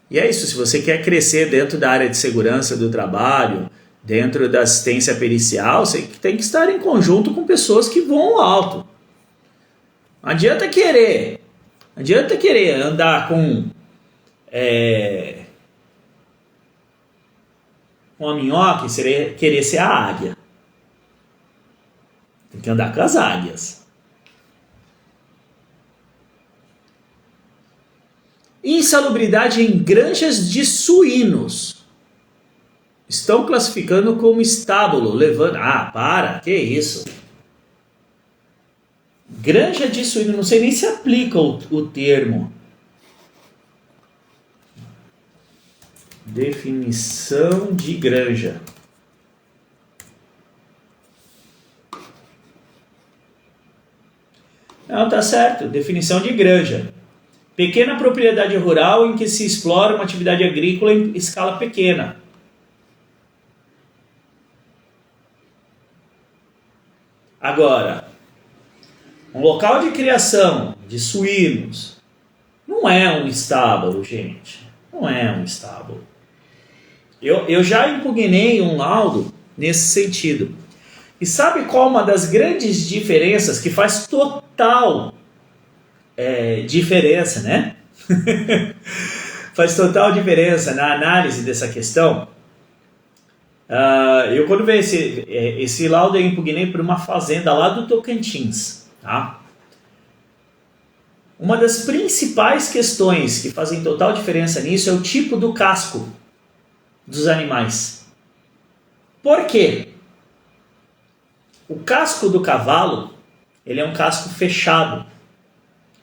E é isso, se você quer crescer dentro da área de segurança do trabalho, dentro da assistência pericial, você tem que estar em conjunto com pessoas que voam alto. Não adianta querer andar com uma minhoca e querer ser a águia. Tem que andar com as águias. Insalubridade em granjas de suínos. Estão classificando como estábulo, levando... Ah, para, que isso? Granja de suíno, não sei nem se aplica o termo. Definição de granja. Não, tá certo. Definição de granja. Pequena propriedade rural em que se explora uma atividade agrícola em escala pequena. Agora, um local de criação de suínos não é um estábulo, gente. Não é um estábulo. Eu já impugnei um laudo nesse sentido. E sabe qual uma das grandes diferenças que faz total diferença, né? Faz total diferença na análise dessa questão. Eu quando vejo esse laudo, eu impugnei por uma fazenda lá do Tocantins, tá? Uma das principais questões que fazem total diferença nisso é o tipo do casco dos animais. Por quê? O casco do cavalo, ele é um casco fechado,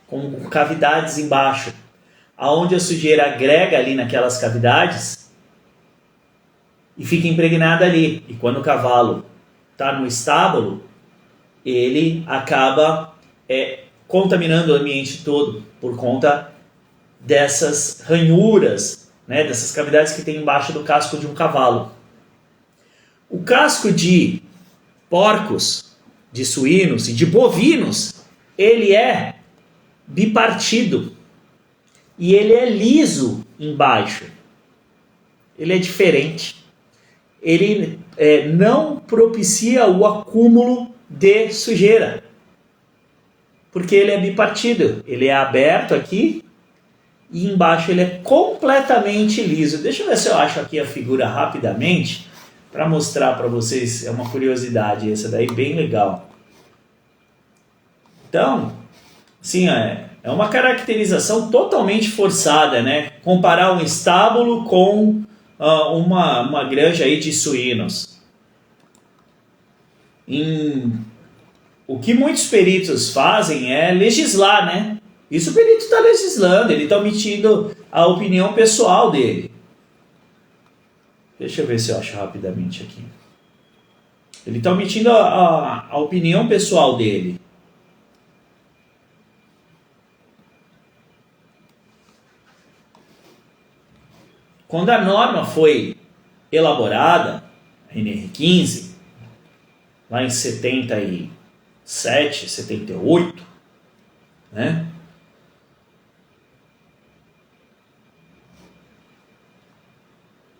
com cavidades embaixo, aonde a sujeira agrega ali naquelas cavidades e fica impregnada ali. E quando o cavalo está no estábulo, ele acaba contaminando o ambiente todo por conta dessas ranhuras, né, dessas cavidades que tem embaixo do casco de um cavalo. O casco de porcos, de suínos e de bovinos, ele é bipartido e ele é liso embaixo. Ele é diferente. Ele não propicia o acúmulo de sujeira, porque ele é bipartido. Ele é aberto aqui e embaixo ele é completamente liso. Deixa eu ver se eu acho aqui a figura rapidamente para mostrar para vocês. É uma curiosidade essa daí, bem legal. Então, sim, é uma caracterização totalmente forçada, né? Comparar um estábulo com uma granja aí de suínos. O que muitos peritos fazem é legislar, né? Isso o perito está legislando, ele está omitindo a opinião pessoal dele. Deixa eu ver se eu acho rapidamente aqui. Ele está omitindo a opinião pessoal dele. Quando a norma foi elaborada, a NR15, lá em 77, 78, né?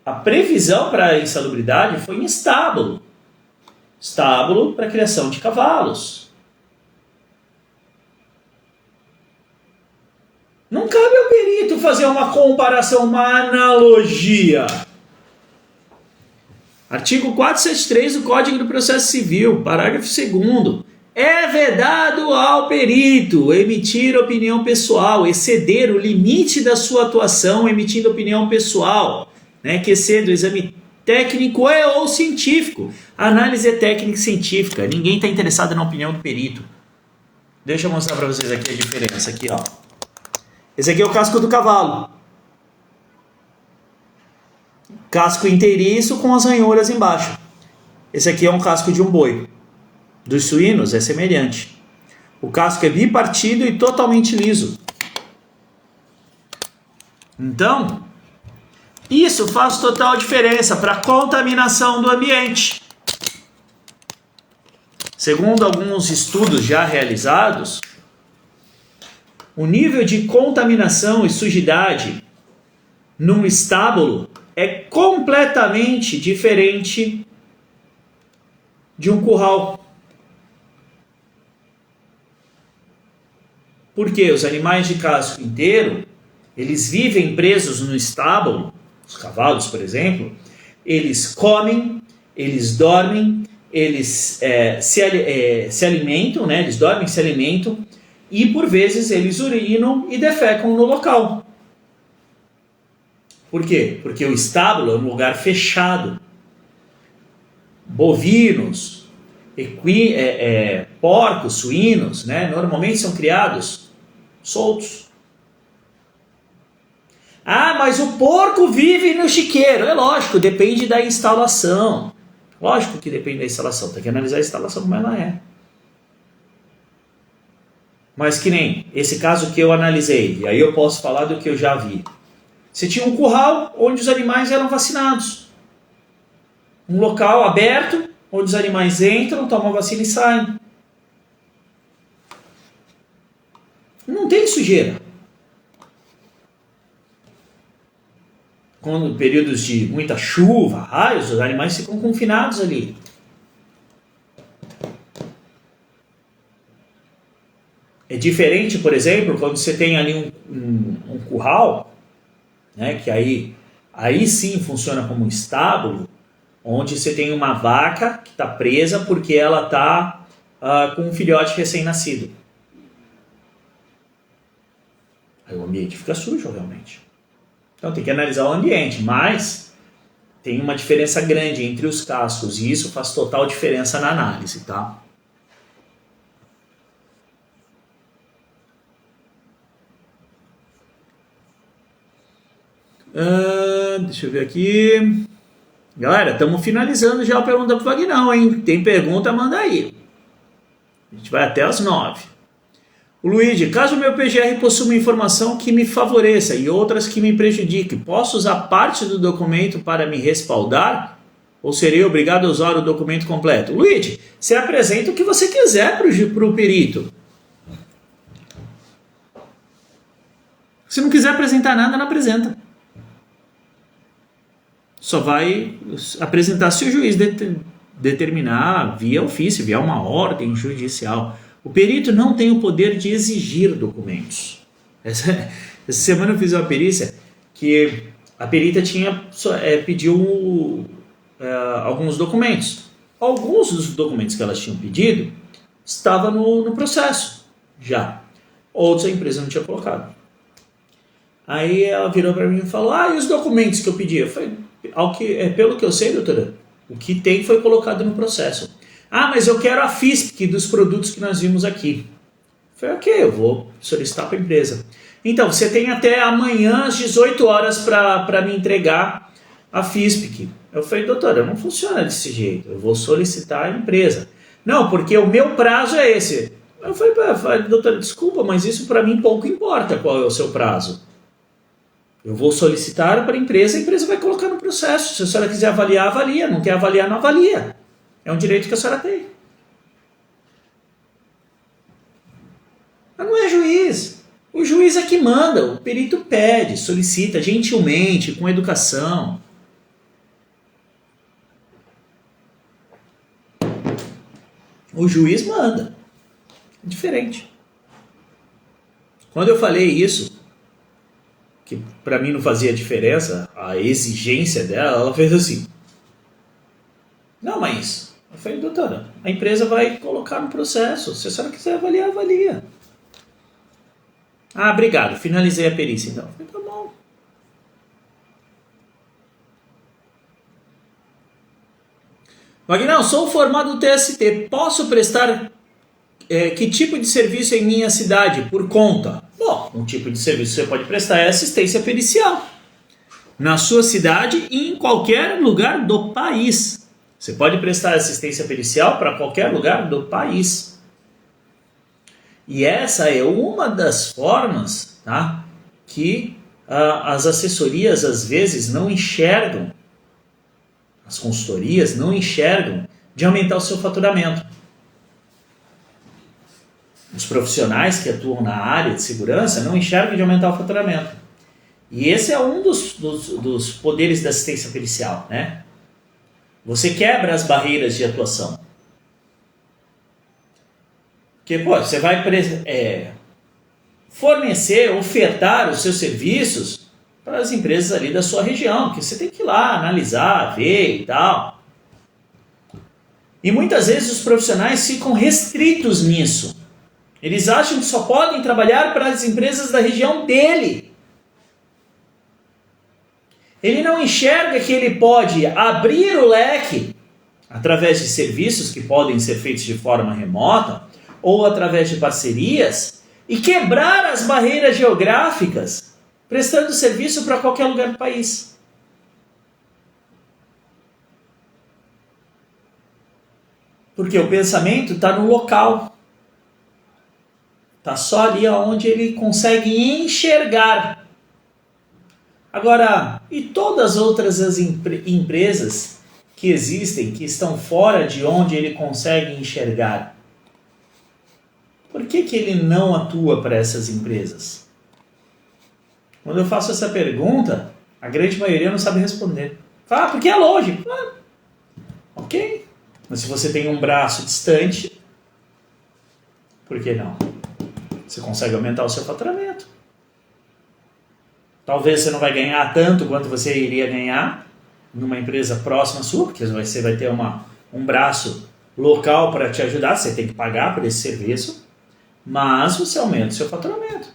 A previsão para a insalubridade foi em estábulo. Estábulo para a criação de cavalos. Não cabe ao perito fazer uma comparação, uma analogia. Artigo 473 do Código do Processo Civil, parágrafo 2º. É vedado ao perito emitir opinião pessoal, exceder o limite da sua atuação emitindo opinião pessoal, né? QC do exame técnico ou científico. A análise é técnica e científica. Ninguém está interessado na opinião do perito. Deixa eu mostrar para vocês aqui a diferença. Aqui, ó. Esse aqui é o casco do cavalo. Casco inteiriço com as ranhuras embaixo. Esse aqui é um casco de um boi. Dos suínos é semelhante. O casco é bipartido e totalmente liso. Então, isso faz total diferença para a contaminação do ambiente. Segundo alguns estudos já realizados, o nível de contaminação e sujidade num estábulo é completamente diferente de um curral. Porque os animais de casco inteiro, eles vivem presos no estábulo, os cavalos, por exemplo, eles comem, eles dormem, eles se alimentam, né? Eles dormem, se alimentam, e por vezes eles urinam e defecam no local. Por quê? Porque o estábulo é um lugar fechado. Bovinos, porcos, suínos, né? Normalmente são criados soltos. Ah, mas o porco vive no chiqueiro. É lógico, depende da instalação. Lógico que depende da instalação. Tem que analisar a instalação como ela é. Mas que nem esse caso que eu analisei, e aí eu posso falar do que eu já vi. Você tinha um curral onde os animais eram vacinados. Um local aberto, onde os animais entram, tomam vacina e saem. Não tem sujeira. Quando períodos de muita chuva, raios, os animais ficam confinados ali. É diferente, por exemplo, quando você tem ali um curral, né, que aí sim funciona como um estábulo, onde você tem uma vaca que está presa porque ela está com um filhote recém-nascido. Aí o ambiente fica sujo, realmente. Então tem que analisar o ambiente, mas tem uma diferença grande entre os cascos e isso faz total diferença na análise, tá? Deixa eu ver aqui. Galera, estamos finalizando já a pergunta pro Vagnão, hein? Tem pergunta, manda aí. A gente vai até as 9. O Luigi, caso o meu PGR possua uma informação que me favoreça e outras que me prejudiquem, posso usar parte do documento para me respaldar? Ou serei obrigado a usar o documento completo? Luigi, você apresenta o que você quiser para o perito. Se não quiser apresentar nada, não apresenta. Só vai apresentar se o juiz determinar via ofício, via uma ordem judicial. O perito não tem o poder de exigir documentos. Essa semana eu fiz uma perícia que a perita pediu alguns documentos. Alguns dos documentos que elas tinham pedido estavam no processo já. Outros a empresa não tinha colocado. Aí ela virou para mim e falou, e os documentos que eu pedi? Eu falei, pelo que eu sei, doutora, o que tem foi colocado no processo. Mas eu quero a FISP dos produtos que nós vimos aqui. Eu falei, ok, eu vou solicitar para a empresa. Então, você tem até amanhã às 18 horas para me entregar a FISP. Eu falei, doutora, não funciona desse jeito, eu vou solicitar a empresa. Não, porque o meu prazo é esse. Eu falei, doutora, desculpa, mas isso para mim pouco importa qual é o seu prazo. Eu vou solicitar para a empresa vai colocar no processo. Se a senhora quiser avaliar, avalia. Não quer avaliar, não avalia. É um direito que a senhora tem. Mas não é juiz. O juiz é que manda. O perito pede, solicita gentilmente, com educação. O juiz manda. É diferente. Quando eu falei isso, que para mim não fazia diferença, a exigência dela, ela fez assim. Não, mas... Eu falei, doutora, a empresa vai colocar no processo. Se a senhora quiser avaliar, avalia. Obrigado. Finalizei a perícia, então. Eu falei, tá bom. Wagner, sou formado no TST, posso prestar que tipo de serviço em minha cidade por conta? Bom, um tipo de serviço que você pode prestar é assistência pericial. Na sua cidade e em qualquer lugar do país. Você pode prestar assistência pericial para qualquer lugar do país. E essa é uma das formas, tá, que as assessorias às vezes não enxergam, as consultorias não enxergam de aumentar o seu faturamento. Os profissionais que atuam na área de segurança não enxergam de aumentar o faturamento. E esse é um dos poderes da assistência pericial, né? Você quebra as barreiras de atuação. Porque, você vai fornecer, ofertar os seus serviços para as empresas ali da sua região, que você tem que ir lá, analisar, ver e tal. E muitas vezes os profissionais ficam restritos nisso. Eles acham que só podem trabalhar para as empresas da região dele. Ele não enxerga que ele pode abrir o leque através de serviços que podem ser feitos de forma remota ou através de parcerias e quebrar as barreiras geográficas, prestando serviço para qualquer lugar do país. Porque o pensamento está no local. Está só ali onde ele consegue enxergar. Agora, e todas as outras empresas que existem, que estão fora de onde ele consegue enxergar? Por que ele não atua para essas empresas? Quando eu faço essa pergunta, a grande maioria não sabe responder. Fala, porque é longe. Ok. Mas se você tem um braço distante, por que não? Você consegue aumentar o seu faturamento. Talvez você não vai ganhar tanto quanto você iria ganhar numa empresa próxima sua, porque você vai ter um braço local para te ajudar, você tem que pagar por esse serviço, mas você aumenta o seu faturamento.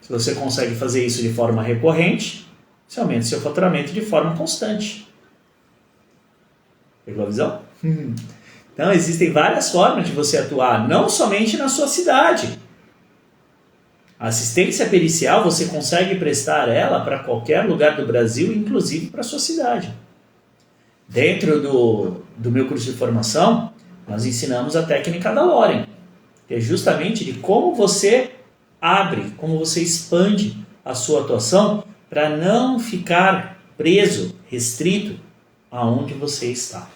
Se você consegue fazer isso de forma recorrente, você aumenta o seu faturamento de forma constante. Pegou a visão? Então, existem várias formas de você atuar, não somente na sua cidade. A assistência pericial, você consegue prestar ela para qualquer lugar do Brasil, inclusive para a sua cidade. Dentro do meu curso de formação, nós ensinamos a técnica da Loren, que é justamente de como você abre, como você expande a sua atuação para não ficar preso, restrito aonde você está.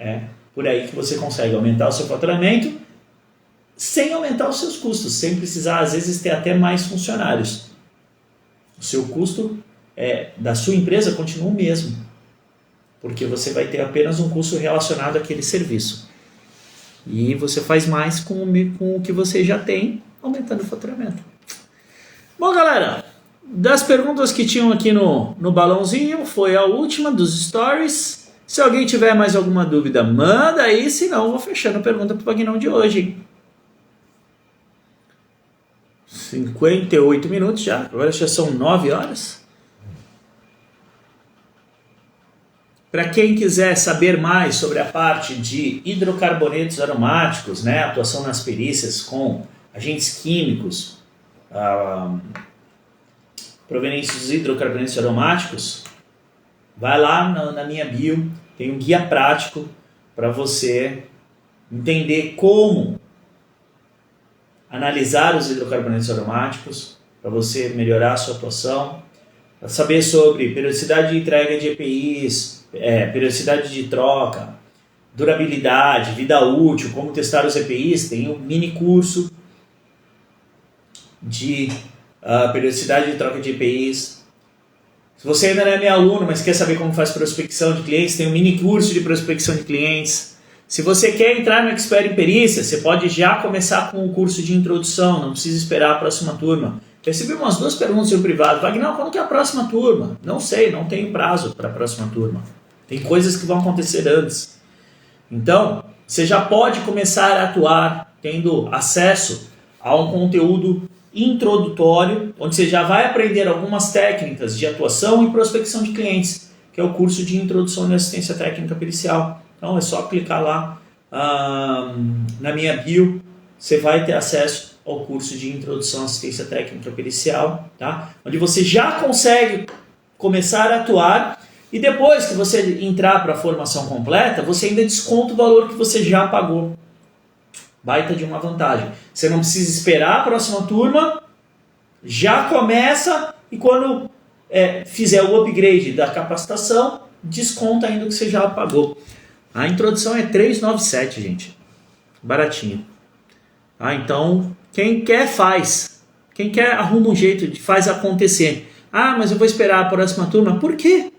É por aí que você consegue aumentar o seu faturamento sem aumentar os seus custos, sem precisar, às vezes, ter até mais funcionários. O seu custo da sua empresa continua o mesmo, porque você vai ter apenas um custo relacionado àquele serviço. E você faz mais com o que você já tem, aumentando o faturamento. Bom, galera, das perguntas que tinham aqui no balãozinho, foi a última dos stories. Se alguém tiver mais alguma dúvida, manda aí, senão eu vou fechando a pergunta para o Vagnão de hoje, hein? 58 minutos já, agora já são 9 horas. Para quem quiser saber mais sobre a parte de hidrocarbonetos aromáticos, né, atuação nas perícias com agentes químicos provenientes dos hidrocarbonetos aromáticos, vai lá na minha bio, tem um guia prático para você entender como analisar os hidrocarbonetos aromáticos, para você melhorar a sua atuação, para saber sobre periodicidade de entrega de EPIs, periodicidade de troca, durabilidade, vida útil, como testar os EPIs, tem um mini curso de periodicidade de troca de EPIs. Se você ainda não é meu aluno, mas quer saber como faz prospecção de clientes, tem um mini curso de prospecção de clientes. Se você quer entrar no Expert em Perícia, você pode já começar com o curso de introdução, não precisa esperar a próxima turma. Recebi umas 2 perguntas no privado. Wagner, quando que é a próxima turma? Não sei, não tenho prazo para a próxima turma. Tem coisas que vão acontecer antes. Então, você já pode começar a atuar tendo acesso a um conteúdo introdutório, onde você já vai aprender algumas técnicas de atuação e prospecção de clientes, que é o curso de Introdução de Assistência Técnica Pericial. Então é só clicar lá na minha bio, você vai ter acesso ao curso de Introdução à Assistência Técnica Pericial, tá? Onde você já consegue começar a atuar e depois que você entrar para a formação completa, você ainda desconta o valor que você já pagou. Baita de uma vantagem. Você não precisa esperar a próxima turma, já começa e quando fizer o upgrade da capacitação, desconta ainda o que você já pagou. A introdução é R$ 397, gente. Baratinho. Então, quem quer faz. Quem quer arruma um jeito de faz acontecer. Ah, mas eu vou esperar a próxima turma. Por quê?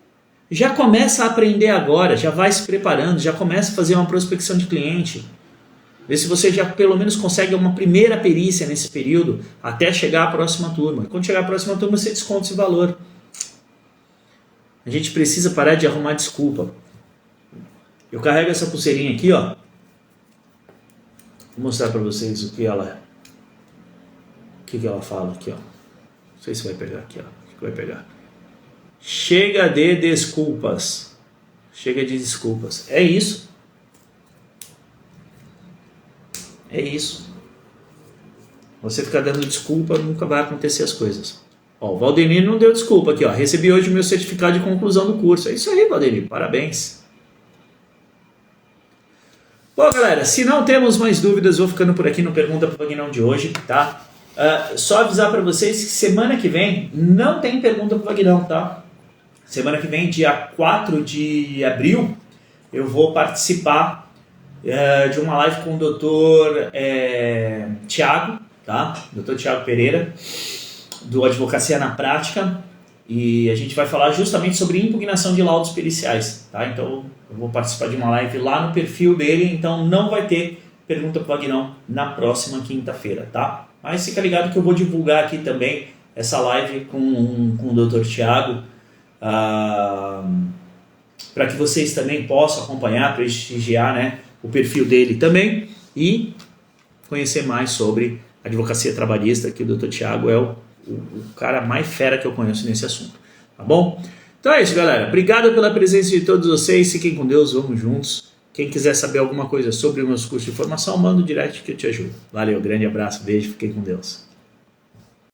Já começa a aprender agora, já vai se preparando, já começa a fazer uma prospecção de cliente. Vê se você já pelo menos consegue uma primeira perícia nesse período até chegar à próxima turma. Quando chegar à próxima turma, você desconta esse valor. A gente precisa parar de arrumar desculpa. Eu carrego essa pulseirinha aqui, ó. Vou mostrar para vocês o que ela fala aqui, ó. Não sei se vai pegar aqui, ó. O que vai pegar? Chega de desculpas. Chega de desculpas. É isso. É isso. Você ficar dando desculpa, nunca vai acontecer as coisas. Ó, o Valdenir não deu desculpa aqui, ó. Recebi hoje o meu certificado de conclusão do curso. É isso aí, Valdenir. Parabéns. Bom, galera, se não temos mais dúvidas, vou ficando por aqui no Pergunta pro Vagnão de hoje, tá? Só avisar para vocês que semana que vem não tem Pergunta pro Vagnão, tá? Semana que vem, dia 4 de abril, eu vou participar de uma live com o Dr. Tiago, tá? Dr. Tiago Pereira, do Advocacia na Prática, e a gente vai falar justamente sobre impugnação de laudos periciais, tá? Então, eu vou participar de uma live lá no perfil dele, então não vai ter Pergunta pro Vagnão na próxima quinta-feira, tá? Mas fica ligado que eu vou divulgar aqui também essa live com o Dr. Tiago, para que vocês também possam acompanhar, prestigiar, né, o perfil dele também e conhecer mais sobre advocacia trabalhista, que o Dr. Tiago é o cara mais fera que eu conheço nesse assunto, tá bom? Então é isso, galera. Obrigado pela presença de todos vocês. Fiquem com Deus, vamos juntos. Quem quiser saber alguma coisa sobre os meus cursos de formação, manda um direct que eu te ajudo. Valeu, grande abraço, beijo, fiquem com Deus.